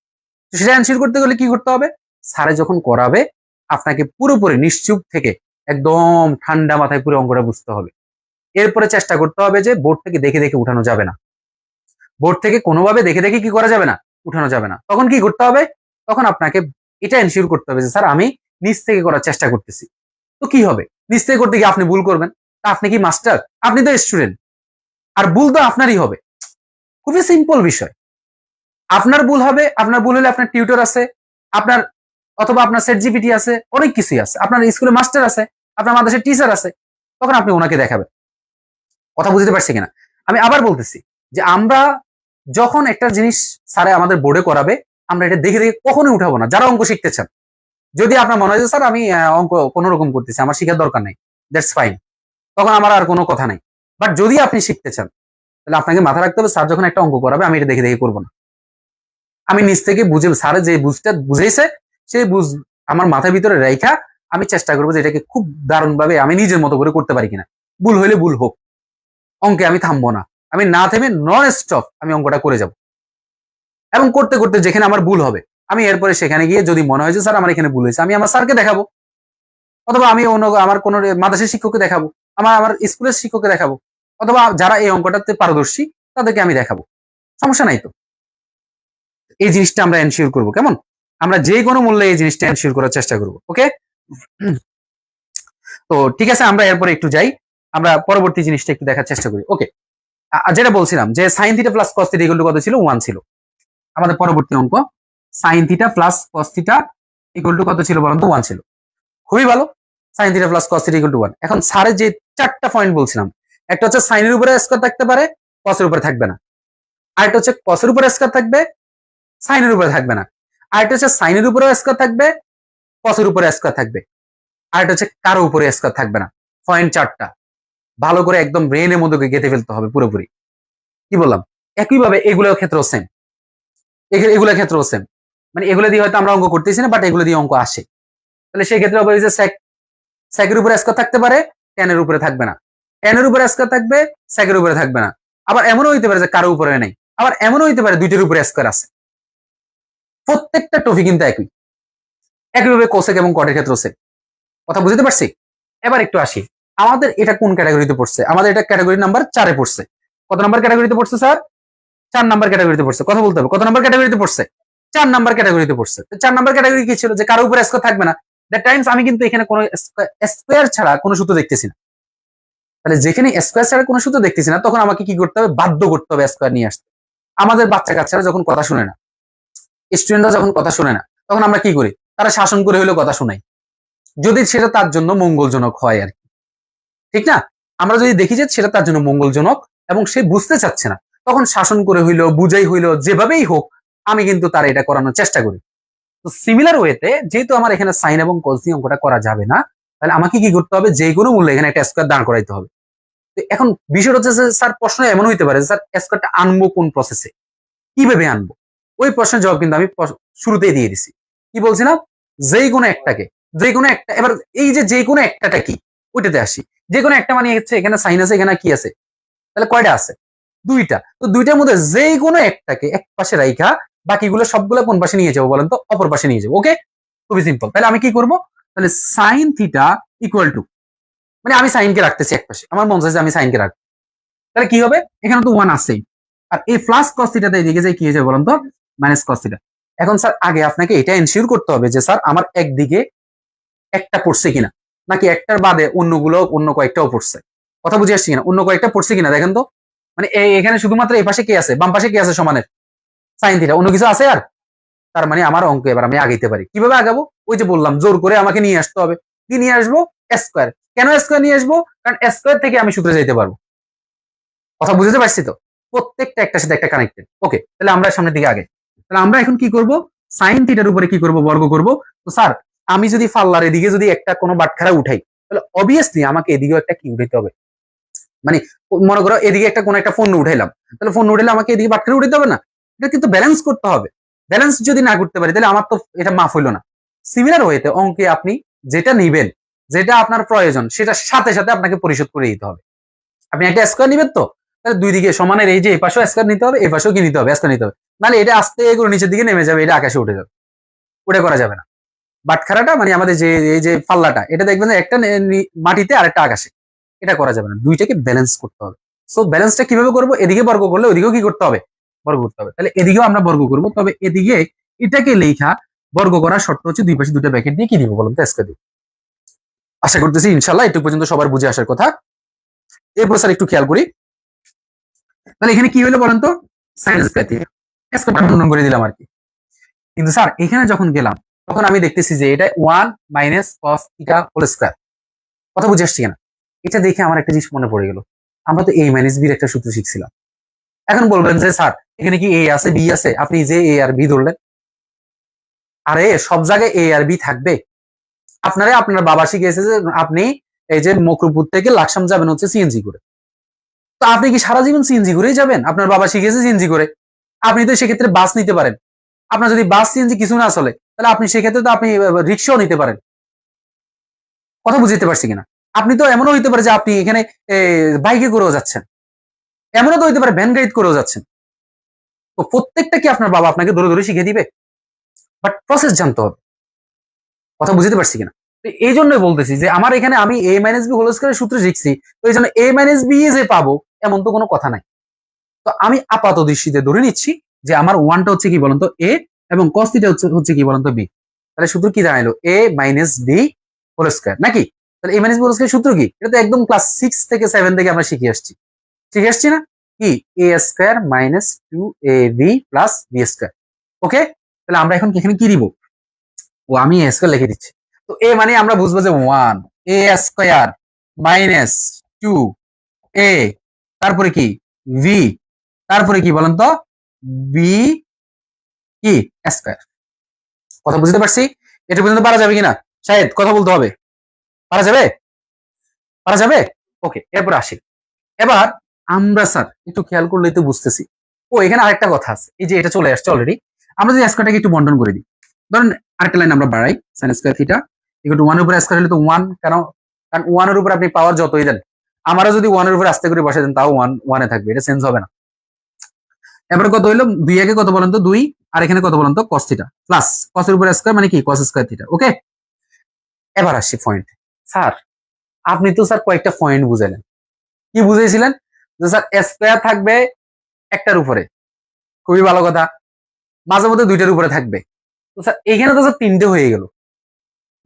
Speaker 1: তো সেটা এনশিওর করতে গেলে কি করতে হবে, স্যারে যখন করাবে আপনাকে পুরোপুরি নিশ্চুপ থেকে একদম ঠান্ডা মাথায় পুরো অঙ্কটা বুঝতে হবে। এরপরে চেষ্টা করতে হবে যে বোর্ড থেকে দেখে দেখে উঠানো যাবে না, বোর্ড থেকে কোনোভাবে দেখে দেখে কি করা যাবে না, উঠানো যাবে না। তখন কি করতে হবে, তখন আপনাকে এটা এনশিওর করতে হবে যে স্যার আমি নিচ থেকে করার চেষ্টা করতেছি। তো কি হবে, নিচ থেকে করতে গিয়ে আপনি ভুল করবেন, তা আপনি কি মাস্টার? আপনি তো স্টুডেন্ট, আর ভুল তো আপনারই হবে। খুবই সিম্পল বিষয়। আপনার ভুল হবে, আপনার ভুল হলে আপনার টিউটর আছে, আপনার অথবা আপনার সেট জিপিটি আছে, অনেক কিছুই আছে, আপনার স্কুলে মাস্টার আছে, আপনার মাদ্রাসার টিচার আছে, তখন আপনি ওনাকে দেখাবেন। কথা বুঝতে পারছি কিনা? আমি আবার বলতেছি যে আমরা যখন একটা জিনিস স্যারে আমাদের বোর্ডে করাবে, আমরা এটা দেখে দেখে কখনোই উঠাবো না। যারা অঙ্ক শিখতে চান, যদি আপনার মনে হয় যে স্যার আমি অঙ্ক কোনো রকম করতেছি, আমার শিখার দরকার নাই, দ্যাটস ফাইন, তখন আমার আর কোনো কথা নাই। বাট যদি আপনি শিখতে চান, তাহলে আপনাকে মাথা রাখতে হবে স্যার যখন একটা অঙ্ক করাবে আমি এটা দেখে দেখে করবো না, আমি নিজ থেকে বুঝে, স্যারে যে বুঝটা বুঝেছে সেই বুঝ আমার মাথার ভিতরে রেখা আমি চেষ্টা করবো যে এটাকে খুব দারুণ ভাবে আমি নিজের মতো করে করতে পারি কিনা। ভুল হইলে ভুল হোক, অঙ্কে আমি থামবো না, আমি না থেমে নন স্টপ আমি অঙ্কটা করে যাব। এবং করতে করতে যেখানে আমার ভুল হবে, আমি এরপরে সেখানে গিয়ে যদি মনে হয় যে স্যার আমার এখানে ভুল হয়েছে, আমি আমার স্যারকে দেখাবো, অথবা আমি অন্য আমার কোনো মাদ্রাসার শিক্ষককে দেখাবো, আমার স্কুলের শিক্ষককে দেখাবো, অথবা যারা এই অঙ্কটাতে পারদর্শী তাদেরকে আমি দেখাবো। সমস্যা নাই তো। এই জিনিসটা আমরা এনশিওর করবো, কেমন? আমরা যে কোনো মূল্যে এই জিনিসটা এনশিওর করার চেষ্টা করবো। ওকে, তো ঠিক আছে, আমরা এরপরে একটু যাই, আমরা পরবর্তী জিনিসটা একটু দেখার চেষ্টা করি। ওকে, যেটা বলছিলাম যে sine theta plus cos theta equal to কত ছিল, 1 ছিল। আমাদের পরবর্তী অঙ্ক sine theta plus cos theta equal to কত ছিল বলুন তো, 1 ছিল। খুবই ভালো, sine theta plus cos theta equal two 1। এখন স্যারের যে চারটা পয়েন্ট বলছিলাম, একটা হচ্ছে সাইনের উপরে স্কয়ার থাকতে পারে, কসের উপরে থাকবে না। আরেকটা হচ্ছে কসের উপরে স্কয়ার থাকবে, সাইনের উপরে থাকবে না। আরেকটা হচ্ছে সাইনের উপরেও স্কয়ার থাকবে, কসের উপরে স্কয়ার থাকবে। আরেকটা হচ্ছে কারো উপরে স্কয়ার থাকবে না। পয়েন্ট চারটা ভালো করে একদম ব্রেনের মধ্যে গেঁথে ফেলতে হবে পুরোপুরি। কি বললাম? একইভাবে এগুলোর ক্ষেত্রেও সেম, এগুলোর ক্ষেত্রেও সেম, মানে এগুলো দিয়ে হয়তো আমরা অঙ্ক করতেছি না, বাট এগুলো দিয়ে অঙ্ক আসে। তাহলে সেই ক্ষেত্রে হবে যে সেকের উপরে স্কয়ার থাকতে পারে, টেনের উপরে থাকবে না। টেনের উপরে স্কয়ার থাকবে, সেকের উপরে থাকবে না। আবার এমনও হইতে পারে যে কারো উপরে নেই, আবার এমনও হইতে পারে দুইটার উপরে স্কয়ার আছে। প্রত্যেকটা টপিক কিন্তু একই। একইভাবে কোসেক এবং কটের ক্ষেত্রেও সেম। কথা বুঝতে পারছি? এবার একটু আসি, আমাদের এটা কোন ক্যাটাগরিতে পড়ছে? আমাদের এটা ক্যাটাগরি নাম্বার 4 এ পড়ছে। কত নাম্বার ক্যাটাগরিতে পড়ছে স্যার? 4 নাম্বার ক্যাটাগরিতে পড়ছে। কথা বলতে হবে, কত নাম্বার ক্যাটাগরিতে পড়ছে? 4 নাম্বার ক্যাটাগরিতে পড়ছে। 4 নাম্বার ক্যাটাগরি কি ছিল, যে কারো উপরে স্কয়ার থাকবে না। দ্যাট টাইমস আমি কিন্তু এখানে কোনো স্কয়ার ছাড়া কোনো সূত্র দেখতেছি না। তাহলে যেখানে স্কয়ার ছাড়া কোনো সূত্র দেখতেছি না, তখন আমাকে কি করতে হবে, বাধ্য করতে হবে স্কয়ার নিয়ে আসতে। আমাদের বাচ্চা কাচ্চারা যখন কথা শুনে না, স্টুডেন্টরা যখন কথা শুনে না, তখন আমরা কি করি, তারা শাসন করে হলেও কথা শোনাই, যদি সেটা তার জন্য মঙ্গলজনক হয় আর কি। ঠিক না? আমরা যদি দেখি যে সেটা তার জন্য মঙ্গলজনক এবং সে বুঝতে চাচ্ছে না, তখন শাসন করে হইলো, বুঝাই হইলো, যেভাবেই হোক আমি কিন্তু তার এটা করানোর চেষ্টা করি। তো সিমিলার ওয়েতে যেহেতু আমার এখানে সাইন এবং কস দিয়ে অঙ্কটা করা যাবে না, তাহলে আমাকে কি করতে হবে, যে কোনো মূল্যে এখানে একটা স্কয়ার দাঁড় করাইতে হবে। তো এখন বিষয়টা হচ্ছে যে স্যার প্রশ্ন এমন হইতে পারে যে স্যার স্কয়ারটা আনবো কোন প্রসেসে, কিভাবে আনবো? ওই প্রশ্নের জবাব কিন্তু আমি শুরুতেই দিয়ে দিছি। কি বলছিলাম? যেই কোনো একটাকে, যে কোনো একটা, এবার এই যে যে কোনো একটাটা কি, ওইটাতে আসি। যে কোনো একটা মানে হচ্ছে এখানে সাইন আছে, এখানে কি আছে, তাহলে কয়টা আছে? দুইটা। তো দুইটার মধ্যে যেই কোনো একটাকে এক পাশে রাইখা বাকিগুলো সবগুলো কোন পাশে নিয়ে যাবো বলেন তো? অপর পাশে নিয়ে যাবো। ওকে, খুবই সিম্পল। তাহলে আমি কি করব, তাহলে সাইন থিটা ইকুয়াল টু, মানে আমি সাইনকে রাখতেছি এক পাশে, আমার মন চাইছে আমি সাইনকে রাখবো, তাহলে কি হবে, এখানে তো 1 আছেই, আর এই প্লাস কস থিটাতে এদিকে যে কি হয়ে যাবে বলেন তো, মাইনাস কস থিটা। এখন স্যার আগে আপনাকে এটা এনশিওর করতে হবে যে স্যার আমার একদিকে একটা পড়ছে কিনা, নাকি একটার বাদে অন্যগুলো অন্য কয়েকটাও পড়ছে। কথা বুঝে আসছি কিনা? অন্য কয়েকটা পড়ছে কিনা দেখেন তো। মানে এখানে শুধুমাত্র এই পাশে কি আছে, বাম পাশে কি আছে সমানের সাইন থিটা, অন্য কিছু আছে আর? তার মানে আমার অঙ্ক এবার আমি আগাইতে পারি। কিভাবে আগাবো? ওই যে বললাম, জোর করে আমাকে নিয়ে আসতে হবে। কি নিয়ে আসবো? স্কয়ার। কেন স্কয়ার নিয়ে আসবো? কারণ স্কয়ার থেকে আমি সূত্রে যাইতে পারবো। কথা বুঝতে পারছি তো? প্রত্যেকটা একটার সাথে একটা কানেক্টেড। ওকে, তাহলে আমরা সামনের দিকে আগে, তাহলে আমরা এখন কি করব, সাইন থিটার উপরে কি করব, বর্গ করব। তো স্যার আমি যদি ফাল্লার এদিকে যদি একটা কোনো বাটখারা উঠাই, তাহলে অবভিয়াসলি আমাকে এদিকেও একটা কি উঠাইতে হবে। মানে মনে করো এদিকে একটা কোনো একটা ফোন উঠাইলাম, তাহলে ফোন উঠাইলে আমাকে এদিকে বাটখারা উঠাইতে হবে না? এটা কিন্তু ব্যালেন্স করতে হবে। ব্যালেন্স যদি না করতে পারি তাহলে আমার তো এটা মাফ হইলো না। সিমিলার ওয়েতে অঙ্কে আপনি যেটা নিবেন, যেটা আপনার প্রয়োজন, সেটা সাথে সাথে আপনাকে পরিশোধ করে দিতে হবে। আপনি একটা স্কোয়ার নিবেন তো, তাহলে দুই দিকে সমানের এই যে এই পাশেও স্কোয়ার নিতে হবে, এই পাশেও কি নিতে হবে, স্কোয়ার নিতে হবে। নাহলে এটা আস্তে করে নিচের দিকে নেমে যাবে, এটা আকাশে উঠে যাবে। ওটা করা যাবে না। বাটখারাটা মানে আমাদের যে এই যে পাল্লাটা, এটা দেখবেন যে একটা মাটিতে আর একটা আকাশে, এটা করা যাবে না। দুইটাকে ব্যালেন্স করতে হবে। সো ব্যালেন্সটা কিভাবে করবো? এদিকে বর্গ করলে ওইদিকেও কি করতে হবে? বর্গ করতে হবে। তাহলে এদিকেও আমরা বর্গ করব, তবে এদিকে এটাকে লেখা বর্গ করার শর্ত হচ্ছে দুই পাশে দুটো ব্র্যাকেট দিয়ে কি দিব বলুন তো, স্কয়ার দিব। আশা করতেছি ইনশাআল্লাহ একটু পর্যন্ত সবার বুঝে আসার কথা। এরপর স্যার একটু খেয়াল করি, তাহলে এখানে কি হলো বলেন তো, সাইন স্কয়ার থিটা স্কয়ার বর্ণন করে দিলাম আর কি। কিন্তু স্যার এখানে যখন গেলাম তখন আমি দেখতেছি যে এটা 1 minus cos theta whole square. কথা বুঝে আসছে কিনা? এটা দেখে আমার একটা জিনিস মনে পড়ে গেল, আমরা তো a মাইনাস b এর একটা সূত্র শিখছিলাম। এখন বলবেন যে স্যার এখানে কি a আছে b আছে, আপনি যে a আর b ধরলেন? আরে সব জায়গায় a আর b থাকবে। আপনার বাবা শিখিয়েছে যে আপনি এই যে মকরুপুর থেকে লাকসাম যাবেন হচ্ছে সিএনজি করে। তো আপনি কি সারা জীবন সিএনজি করেই যাবেন? আপনার বাবা শিখিয়েছে সিএনজি করে। আপনি তো সেক্ষেত্রে বাস নিতে পারেন। আপনার যদি বাস সিএনজি কিছু না চলে, তাহলে আপনি সেক্ষেত্রে তো আপনি রিক্সাও নিতে পারেন। কথা বুঝতে পারছি কিনা? আপনি তো এমনও হইতে পারে যে আপনি এখানে বাইকে করেও যাচ্ছেন, এমনও তো হইতে পারে ভ্যান গাড়ি করেও যাচ্ছেন। তো প্রত্যেকটা কি আপনার বাবা আপনাকে ধরে ধরে শিখিয়ে দিবে? বাট প্রসেস জানতে হবে। কথা বুঝতে পারছি কিনা? তো এই জন্যই বলতেছি যে আমার এখানে আমি a মাইনাস বি হোল স্কয়ারের সূত্র শিখছি, তো এই জন্য a মাইনাস বি যে পাবো এমন তো কোনো কথা নাই। তো আমি আপাত দৃষ্টিতে ধরে নিচ্ছি যে আমার ওয়ানটা হচ্ছে কি বলতো a, এবং cos থিটা হচ্ছে কি বলতো b। তাহলে সূত্র কি দাঁড়াইলো? a minus b whole square নাকি? তাহলে a minus b whole square সূত্র কি? এটা তো একদম ক্লাস 6 থেকে 7 থেকে আমরা শিখে আসছি। শিখে আসছি না? কি a square minus 2ab plus b square. Okay, তাহলে আমরা এখন এখানে কি দিব? ও আমি a স্কয়ার লিখে দিচ্ছি। তো a মানে আমরা বুঝবো যে 1 a স্কয়ার মাইনাস 2a, তারপরে কি v, তারপরে কি বলেন তো b কি স্কয়ার। কথা বুঝতে পারছি? এটা পর্যন্ত পারা যাবে কিনা? শাহেদ কথা বলতে হবে। পারা যাবে? পারা যাবে? ওকে, এরপর আসি। এবার আমরা স্যার একটু খেয়াল করলেই তো বুঝতেছি। ও এখানে আরেকটা কথা আছে, এই যে এটা চলে আসছে অলরেডি। আমরা যদি স্কয়ারটাকে একটু বন্টন করে দিই, ধরেন আরেকটা লাইন আমরা বাড়াই, sin square theta equal two 1 এর উপর স্কয়ার হলে তো 1, কারণ 1 এর উপর আপনি পাওয়ার যতই দেন, আমারও যদি 1 এর উপর আস্তে করে বসাই দেন তাও 1 এ থাকবে, এটা চেঞ্জ হবে না। এবার কত হইলো? 2 আগে কত বলেন তো 2, আর এখানে কত বলেন তো cos থিটা প্লাস cos এর উপর স্কয়ার মানে কি cos স্কয়ার থিটা। ওকে, এবার আসি পয়েন্ট। স্যার আপনি তো স্যার কয়েকটা পয়েন্ট বুঝালেন। কি বুঝাইছিলেন? যে স্যার স্কয়ার থাকবে একটার উপরে, খুবই ভালো কথা। মাঝে মধ্যে দুইটার উপরে থাকবে। তো স্যার এখানে তো স্যার তিনটে হয়ে গেল।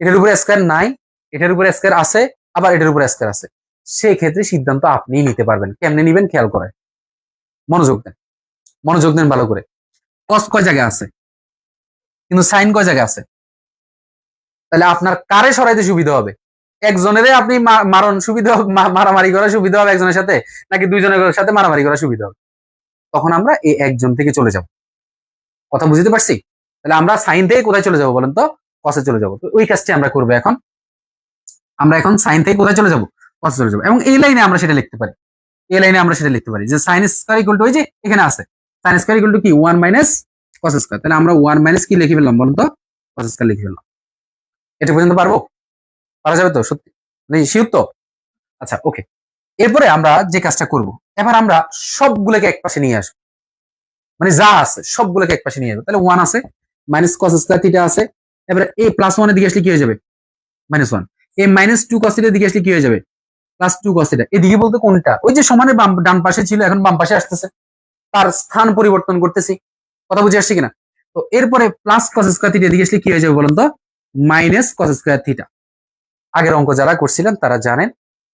Speaker 1: এটার উপরে স্কয়ার নাই, এটার উপরে স্কয়ার আছে, আবার এটার উপরে স্কয়ার আছে। সেই ক্ষেত্রে সিদ্ধান্ত আপনিই নিতে পারবেন। কেমনে নিবেন খেয়াল করেন, মনোযোগ দেন, মনোযোগ দেন ভালো করে। cos কয় জায়গায় আছে, কিন্তু sin কয় জায়গায় আছে? তাহলে আপনার কারে সরাইতে সুবিধা হবে? একজনেরে আপনি মারণ সুবিধা হবে, মারামারি করা সুবিধা হবে একজনের সাথে, নাকি দুইজনের সাথে মারামারি করা সুবিধা হবে? তখন আমরা এই একজন থেকে চলে যাব। কথা বুঝতে পারছি? তাহলে আমরা সাইন থেকে কোথায় চলে যাব বলেন তো? কসে চলে যাব। তো ওই কাজটি আমরা করবো এখন। আমরা এখন সাইন থেকে কোথায় চলে যাব? কসে চলে যাব। এবং এই লাইনে আমরা সেটা লিখতে পারি, এই লাইনে আমরা সেটা লিখতে পারি যে সাইন স্কয়ার ইকুয়াল টু, ওই যে এখানে আছে সাইন স্কয়ার ইকুয়াল টু কি 1 মাইনাস কস স্কয়ার। তাহলে আমরা 1 মাইনাস কি লিখে ফেললাম বলেন তো? কস স্কয়ার লিখে ফেললাম। এটা পর্যন্ত পারবো? পারা যাবে তো সত্যি? মানে শিওর তো? আচ্ছা ওকে, এরপরে আমরা যে কাজটা করব, এবার আমরা সবগুলোকে একপাশে নিয়ে আসবো। মানে যা আছে সবগুলোকে একপাশে নিয়ে আসবো। তাহলে 1 আছে, মাইনাস cos স্কয়ার থিটা আছে, এবারে a প্লাস 1 এর দিকে আসলে কি হয়ে যাবে? -1। a মাইনাস 2 cos থিটার দিকে আসলে কি হয়ে যাবে? Plus 2 cos theta. এদিকে বলতে কোনটা? ওই যে সমানের ডান পাশে ছিল, এখন বাম পাশে আসতেছে, তার স্থান পরিবর্তন করতেছি। কথা বুঝে আসছে কিনা? তো এরপরে প্লাস cos স্কয়ার থিটা এদিকে আসলে কি হয়ে যাবে বলেন তো? Minus cos square theta. আগের অঙ্ক যারা করছিলেন তারা জানেন,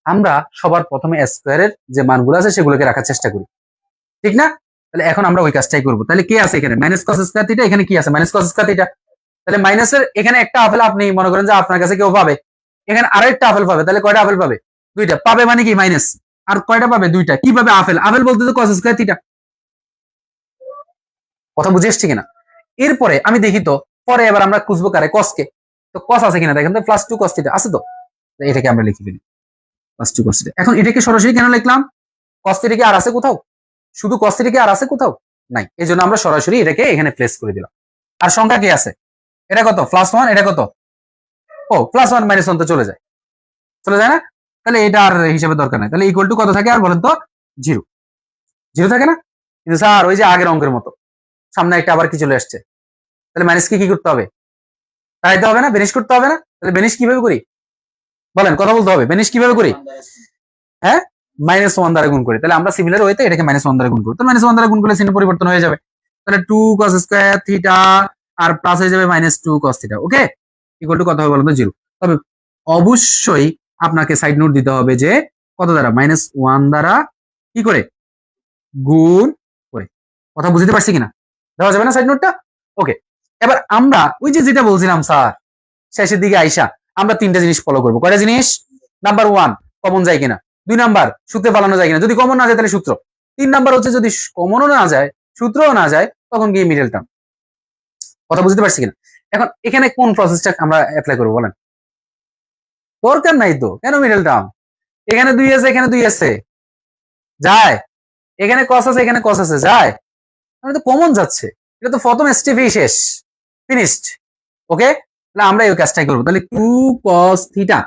Speaker 1: আমরা সবার প্রথমে স্কয়ারের যে মানগুলো আছে সেগুলোকে রাখার চেষ্টা করি, ঠিক না? তাহলে এখন আমরা ওই কাজটাই করব। তাহলে কি আছে এখানে? মাইনাস cos স্কয়ার থিটা, এখানে কি আছে? Minus cos square theta. তাহলে মাইনাসের এখানে একটা আপেল আপনি মনে করেন যে আপনার কাছে কেউ পাবে, এখানে আরেকটা আপেল পাবে, তাহলে কয়টা আপেল পাবে? দুইটা পাবে, মানে কি মাইনাস। আর কয়টা পাবে? দুইটা। কি পাবে? আপেল। আপেল বলতে তো cos স্কয়ার থিটা। কথা বুঝে এসছে কিনা? এরপরে আমি দেখি তো, পরে এবার আমরা খুঁজবো কারে? cos কে। তো কস আছে কিনা দেখেন তো, প্লাস টু কস থিটা আছে তো, এটাকে আমরা লিখে ফেলি প্লাস টু কস থিটা। এখন এটাকে সরাসরি কেন লিখলাম? কস থিটা কি আর আছে কোথাও? শুধু কস থিটা কি আর আছে কোথাও? নাই, এই জন্য আমরা সরাসরি এটাকে এখানে প্লেস করে দিলাম। আর সংখ্যা কি আছে? এটা কত? Plus one. এটা কত? ও প্লাস ওয়ান মাইনাস ওয়ান তো চলে যায়, চলে যায় না? তাহলে এটা আর হিসাবে দরকার নাই। তাহলে ইকুয়াল টু কত থাকে আর বলেন তো? জিরো। জিরো থাকে না? কিন্তু স্যার ওই যে আগের অঙ্কের মতো সামনে একটা আবার কি চলে আসছে, তাহলে মাইনাস কি করতে হবে? তাইতে হবে না? বেনিশ করতে হবে না? তাহলে বেনিশ কিভাবে করি বলেন, কথা বলতে হবে, বেনিশ কিভাবে করি? হ্যাঁ, মাইনাস ওয়ান দ্বারা গুণ করি। তাহলে আমরা সিমিলার ওয়েতে এটাকে মাইনাস ওয়ান দ্বারা গুণ করি। তো মাইনাস ওয়ান দ্বারা গুণ করলে চিহ্ন পরিবর্তন হয়ে যাবে। তাহলে টু কস স্কোয়ার থিটা আর প্লাস হয়ে যাবে minus two cos theta. Okay, equal to কত হবে বলুন তো? জিরো। তবে অবশ্যই আপনাকে সাইড নোট দিতে হবে যে কত দ্বারা? মাইনাস ওয়ান দ্বারা কি করে গুণ করে। কথা বুঝতে পারছি কিনা? দেওয়া যাবে না সাইড নোটটা? ওকে, এবার আমরা ওই যে যেটা বলছিলাম স্যার, শেষের দিকে আইসা আমরা তিনটা জিনিস ফলো করবো। কয়টা জিনিস? নাম্বার ওয়ান, কমন যায় কিনা। 2 নাম্বার, সূত্রে পালানো যায় কিনা। যদি কমন না যায় তাহলে সূত্র। 3 নাম্বার হচ্ছে যদি কমনও না যায়, সূত্রও না যায়, তখন গিয়ে মিডল টার্ম। কথা বুঝতে পারছি কিনা? এখন এখানে কোন প্রসেসটা আমরা অ্যাপ্লাই করবো বলেন? দরকার নাই তো, কেন মিডল টার্ম? এখানে 2 আছে, এখানে 2 আছে, যায়। এখানে কস আছে, এখানে কস আছে, যায়। মানে তো কমন যাচ্ছে। এটা তো প্রথম স্টেপেই শেষ, ফিনিশড। ওকে, তাহলে আমরা এই কাজটাই করবো। তাহলে টু কস থিটা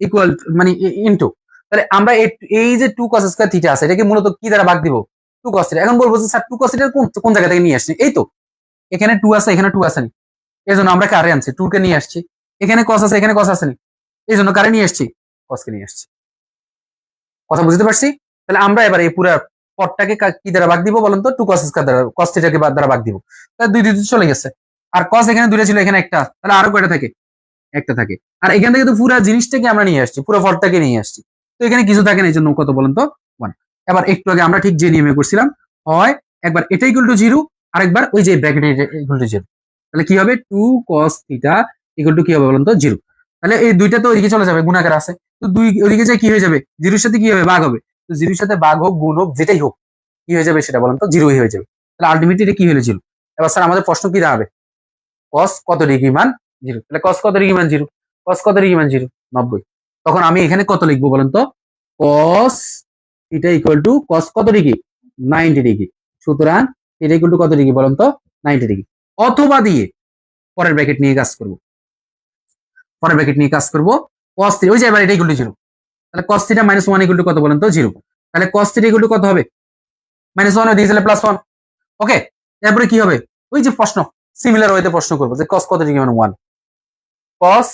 Speaker 1: ইকুয়াল মানে ইনটু, তাহলে আমরা এই যে টু কস স্কয়ার থিটা আছে এটাকে মূলত কি দ্বারা ভাগ দিব? Two cos theta. এখন বলবো যে স্যার টু কস থিটা কোন কোন জায়গা থেকে নিয়ে আসছি? এই তো এখানে টু আছে, এখানে টু আছে নি, এই জন্য আমরা কারে আনছি? টু কে নিয়ে আসছি। এখানে কস আছে, এখানে কস আছে নি, এই জন্য কারে নিয়ে আসছি? কসকে নিয়ে আসছি। কথা বুঝতে পারছি? তাহলে আমরা এবার এই পুরো পদটাকে কি দ্বারা ভাগ দিব বলেন তো? টু কস স্কয়ার দ্বারা, কস থিটাকে দ্বারা ভাগ দিব। তাহলে দুই দুই চলে গেছে। আর কস এখানে দুইটা ছিল, এখানে একটা, তাহলে আরো কয়টা থাকে? একটা থাকে। আর এখান থেকে তো পুরো জিনিসটাকে আমরা নিয়ে আসছি, পুরো ফলটাকে নিয়ে আসছি। তো এখানে কিছু থাকে না, এই জন্য কত বলেন তো? ওয়ান। এবার একটু আগে আমরা ঠিক যে নিয়মে করছিলাম, হয় একবার এটা ইকুয়াল টু জিরো, আরেকবার ওই যে ব্র্যাকেট ইকুয়াল টু জিরো। তাহলে কি হবে? Two cos theta equal to কি হবে বলেন তো? জিরো। তাহলে এই দুইটা তো ওইদিকে চলে যাবে, গুণাকার আছে। তো দুই ওইদিকে যায় কি হয়ে যাবে? জিরোর সাথে কি হবে? ভাগ হবে। তো জিরোর সাথে ভাগ হোক, গুণ হোক, যেটাই হোক, কি হয়ে যাবে সেটা বলেন তো? জিরোই হয়ে যাবে। তাহলে আলটিমেটলি এটা কি হলো? জিরো। এবার স্যার আমাদের প্রশ্ন কি দাঁড়াবে? কস কত ডিগ্রি মান? জিরো। তাহলে কস কত ডিগ্রি মান? জিরো। কস কত ডিগ্রি মান? জিরো। 90। তখন আমি এখানে কত লিখবো বলেন তো? কস এটা ইকুয়াল টু কস কত ডিগ্রি? 90 ডিগ্রি। সুতরাং এটা ইকুয়াল টু কত ডিগ্রি বলেন তো? 90 ডিগ্রি। অথবা দিয়ে পরের ব্র্যাকেট নিয়ে কাজ করব। পরের ব্র্যাকেট নিয়ে কাজ করব। কস থিটা, ওই যে এবার এটা ইকুয়াল টু জিরো। তাহলে cos theta minus one equal to কত বলেন তো? জিরো। তাহলে কস থিটা ইকুয়াল টু কত হবে? মাইনাস ওয়ান দিয়ে দিলে প্লাস ওয়ান। ওকে, এরপরে কি হবে? ওই যে প্রশ্ন, সিমিলার ওয়েতে প্রশ্ন করবো যে কস কত ডিগ্রি মান? ওয়ান। কস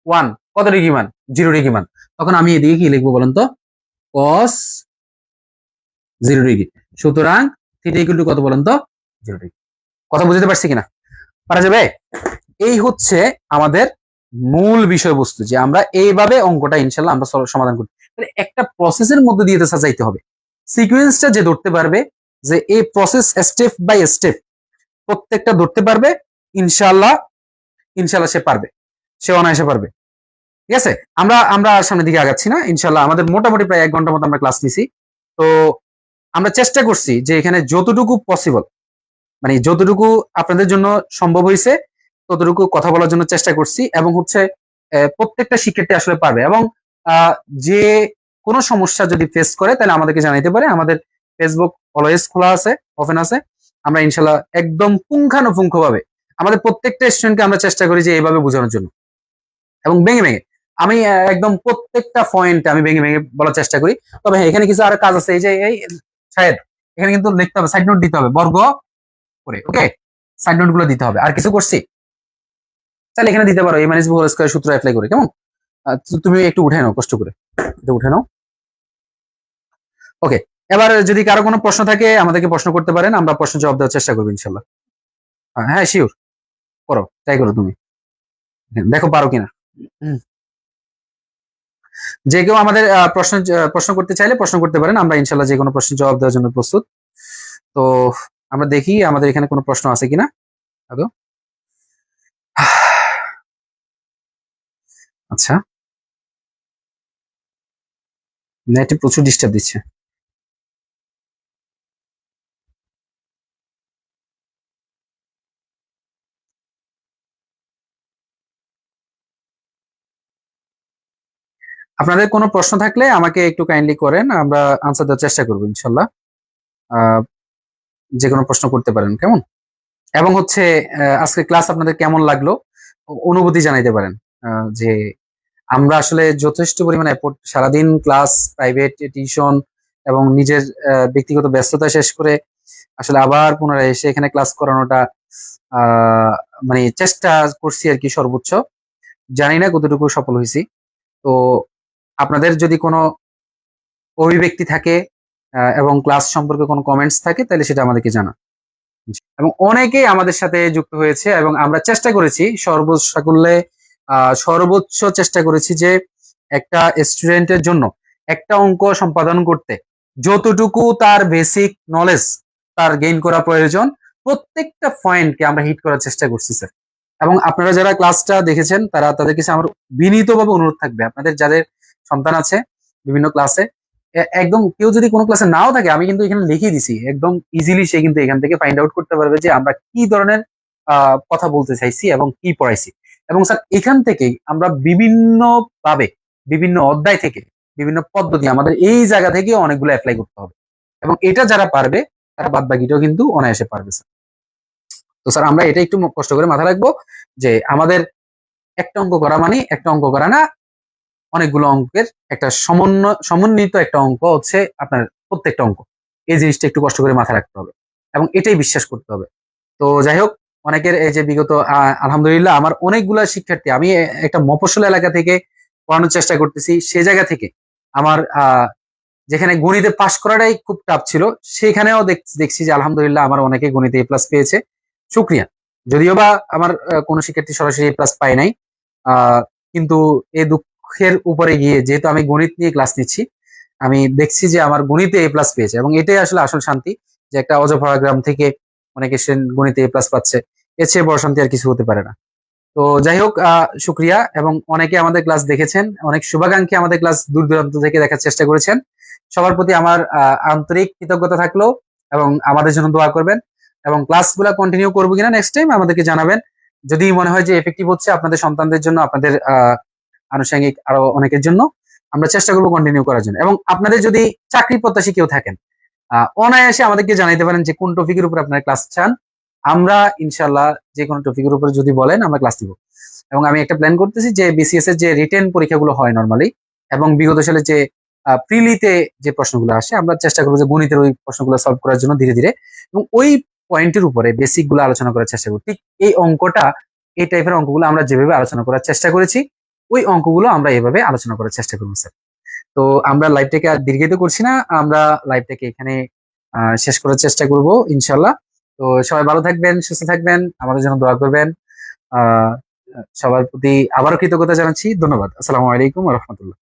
Speaker 1: ওয়ান কত ডিগ্রি মান? জিরো ডিগ্রি মান। তখন আমি এদিকে কি লিখবো বলেন তো? Cos zero degree. সুতরাং থিটা ইকুয়াল টু কত বলেন তো? Zero degree. কথা বুঝতে পারছি কিনা? পারা যাবে? এই হচ্ছে আমাদের মূল বিষয়বস্তু, যে আমরা এইভাবে অঙ্কটা ইনশাল্লাহ আমরা সমাধান করি। তাহলে একটা প্রসেসের মধ্যে দিয়ে যাইতে হবে, সিকুয়েন্সটা যে ধরতে পারবে, যে এই প্রসেস স্টেপ বাই স্টেপ প্রত্যেকটা ধরতে পারবে, ইনশাল্লাহ ইনশাল্লাহ সে পারবে, সে অনায়াসে পারবে। ঠিক আছে, আমরা আমরা সামনের দিকে আগাচ্ছি না ইনশাল্লাহ। আমাদের মোটামুটি প্রায় 1 ঘন্টার মতো আমরা ক্লাস নিছি। তো আমরা চেষ্টা করছি যে এখানে যতটুকু পসিবল, মানে যতটুকু আপনাদের জন্য সম্ভব হয়েছে ততটুকু কথা বলার জন্য চেষ্টা করছি, এবং হচ্ছে প্রত্যেকটা শিক্ষার্থী আসলে পারবে। এবং যে কোনো সমস্যা যদি ফেস করে তাহলে আমাদেরকে জানাইতে পারে। আমাদের ফেসবুক অলওয়েজ খোলা আছে, ওপেন আছে। আমরা ইনশাল্লাহ একদম পুঙ্খানুপুঙ্খ ভাবে আমাদের প্রত্যেকটা স্টুডেন্টকে আমরা চেষ্টা করি যে এইভাবে বোঝানোর জন্য, এবং ভেঙে ভেঙে আমি একদম প্রত্যেকটা পয়েন্ট আমি ভেঙে ভেঙে বলার চেষ্টা করি। তবে হ্যাঁ, এখানে কিছু আর কাজ আছে। এই যে এই শায়দ এখানে কিন্তু লিখতে হবে, সাইড নোট দিতে হবে বর্গ করে। ওকে, সাইড নোট গুলো দিতে হবে। আর কিছু করছি তাহলে এখানে দিতে পারো, এ মাইনাস বি হোল স্কয়ার সূত্র অ্যাপ্লাই করে, কেমন? তুমি একটু উঠে নাও, কষ্ট করে এটা উঠে নাও। ওকে, এবার যদি কারো কোনো প্রশ্ন থাকে আমাদেরকে প্রশ্ন করতে পারেন, আমরা প্রশ্ন জবাব দেওয়ার চেষ্টা করবো ইনশাল্লাহ। হ্যাঁ শিওর, করো, ট্রাই করো তুমি, দেখো পারো কিনা। যে কেউ আমাদের প্রশ্ন করতে চাইলে প্রশ্ন করতে পারেন, আমরা ইনশাল্লাহ যে কোনো প্রশ্নের জবাব দেওয়ার জন্য প্রস্তুত। তো আমরা দেখি আমাদের এখানে কোনো প্রশ্ন আছে কিনা আদৌ। আচ্ছা, নেটে প্রচুর ডিস্টার্ব দিচ্ছে। আপনাদের কোনো প্রশ্ন থাকলে আমাকে একটু কাইন্ডলি করেন, আমরা আনসার দেওয়ার চেষ্টা করবো ইনশাল্লাহ। আহ, যে কোনো প্রশ্ন করতে পারেন, কেমন? এবং হচ্ছে আজকে ক্লাস আপনাদের কেমন লাগলো অনুভূতি জানাইতে পারেন। যে আমরা আসলে যথেষ্ট পরিমাণে এফোর্ট, সারাদিন ক্লাস, প্রাইভেট টিউশন এবং নিজের ব্যক্তিগত ব্যস্ততা শেষ করে আসলে আবার পুনরায় এসে এখানে ক্লাস করানোটা মানে চেষ্টা করছি আর কি সর্বোচ্চ। জানি না কতটুকু সফল হয়েছি। তো আপনাদের যদি কোনো অভিব্যক্তি থাকে এবং ক্লাস সম্পর্কে কোনো কমেন্টস থাকে তাহলে সেটা আমাদেরকে জানা। এবং অনেকেই আমাদের সাথে যুক্ত হয়েছে এবং আমরা চেষ্টা করেছি সর্বসাকুল্যে সর্বোচ্চ চেষ্টা করেছি যে একটা স্টুডেন্টের জন্য একটা অঙ্ক সম্পাদন করতে যতটুকু তার বেসিক নলেজ তার গেইন করা প্রয়োজন প্রত্যেকটা পয়েন্টকে আমরা হিট করার চেষ্টা করছি স্যার। এবং আপনারা যারা ক্লাসটা দেখেছেন তাদের কাছে আমার বিনীতভাবে অনুরোধ থাকবে, আপনাদের যাদের সন্তান আছে বিভিন্ন ক্লাসে, একদম কেউ যদি কোনো ক্লাসে নাও থাকে আমি কিন্তু এখানে লিখে দিছি, একদম ইজিলি সে কিন্তু এখান থেকে ফাইন্ড আউট করতে পারবে যে আমরা কি ধরনের কথা বলতে চাইছি এবং কি পড়াইছি। এবং স্যার এখান থেকেই আমরা বিভিন্ন ভাবে বিভিন্ন অধ্যায় থেকে বিভিন্ন পদ্ধতি আমাদের এই জায়গা থেকে অনেকগুলো অ্যাপ্লাই করতে হবে, এবং এটা যারা পারবে তারা বাদ বাকিটাও কিন্তু অনায়াসে পারবে স্যার। তো স্যার আমরা এটা একটু কষ্ট করে মাথা রাখবো যে আমাদের একটা অঙ্ক করা মানে একটা অঙ্ক করা না, অনেকগুলো অঙ্কের একটা সমন্বিত একটা অঙ্ক হচ্ছে আপনার প্রত্যেকটা অঙ্ক। এই জিনিসটা একটু কষ্ট করে মাথায় রাখতে হবে এবং এটাই বিশ্বাস করতে হবে। তো যাই হোক, অনেকের এই যে বিগত আলহামদুলিল্লাহ আমার অনেকগুলা শিক্ষার্থী, আমি একটা মফস্বল এলাকা থেকে পড়ানোর চেষ্টা করতেছি, সে জায়গা থেকে আমার যেখানে গণিতে পাশ করাটাই খুব টাফ ছিল সেখানেও দেখছি যে আলহামদুলিল্লাহ আমার অনেকে গণিতে এ প্লাস পেয়েছে। শুক্রিয়া। যদিও বা আমার কোনো শিক্ষার্থী সরাসরি এ প্লাস পায় নাই, কিন্তু এই দুঃখের উপরে গিয়ে যেহেতু আমি গণিত নিয়ে ক্লাস নিচ্ছি, আমি দেখছি যে আমার গণিতে এ প্লাস পেয়েছে এবং এটাই আসলে আসল শান্তি, যে একটা অজপাড়া গ্রাম থেকে অনেকে সে গণিতে এ প্লাস পাচ্ছে, এর চেয়ে বড় শান্তি আর কিছু হতে পারে না। তো যাই হোক, শুক্রিয়া। এবং অনেকে আমাদের ক্লাস দেখেছেন, অনেক শুভাকাঙ্ক্ষী আমাদের ক্লাস দূর দূরান্ত থেকে দেখার চেষ্টা করেছেন। সবার প্রতি আমার আন্তরিক কৃতজ্ঞতা থাকলো এবং আমাদের জন্য দোয়া করবেন এবং ক্লাসগুলো কন্টিনিউ করবো কিনা নেক্সট টাইম আমাদেরকে জানাবেন। যদি মনে হয় যে এফেক্টিভ হচ্ছে আপনাদের সন্তানদের জন্য, আপনাদের আনুষঙ্গিক আরো অনেকের জন্য, আমরা চেষ্টা করবো কন্টিনিউ করার জন্য। এবং আপনাদের যদি চাকরি প্রত্যাশী কেউ থাকেন, অনায়াসে আমাদেরকে জানাইতে পারেন যে কোন টপিকের উপর আপনারা ক্লাস চান। আমরা ইনশাল্লাহ যে কোনো টপিকের উপর যদি বলেন আমরা ক্লাস দিব। এবং আমি একটা প্ল্যান করতেছি যে বিসিএস এর যে রিটেন পরীক্ষাগুলো হয় নর্মালি এবং বিগত সালে যে প্রিলিতে যে প্রশ্নগুলো আসে, আমরা চেষ্টা করবো যে গণিতের ওই প্রশ্নগুলো সলভ করার জন্য ধীরে ধীরে, এবং ওই পয়েন্টের উপরে বেসিক গুলো আলোচনা করার চেষ্টা করি। ঠিক এই অঙ্কটা, এই টাইপের অঙ্কগুলো আমরা যেভাবে আলোচনা করার চেষ্টা করেছি ওই অঙ্কগুলো আমরা এভাবে আলোচনা করার চেষ্টা করবো স্যার। তো আমরা লাইভটাকে আর দীর্ঘায়িত করছি না, আমরা লাইভটাকে এখানে শেষ করার চেষ্টা করব ইনশাল্লাহ। তো সবাই ভালো থাকবেন, সুস্থ থাকবেন, আমাদের জন্য দোয়া করবেন। আহ সবার প্রতি আবারও কৃতজ্ঞতা জানাচ্ছি। ধন্যবাদ। আসসালামু আলাইকুম ওয়া রাহমাতুল্লাহ।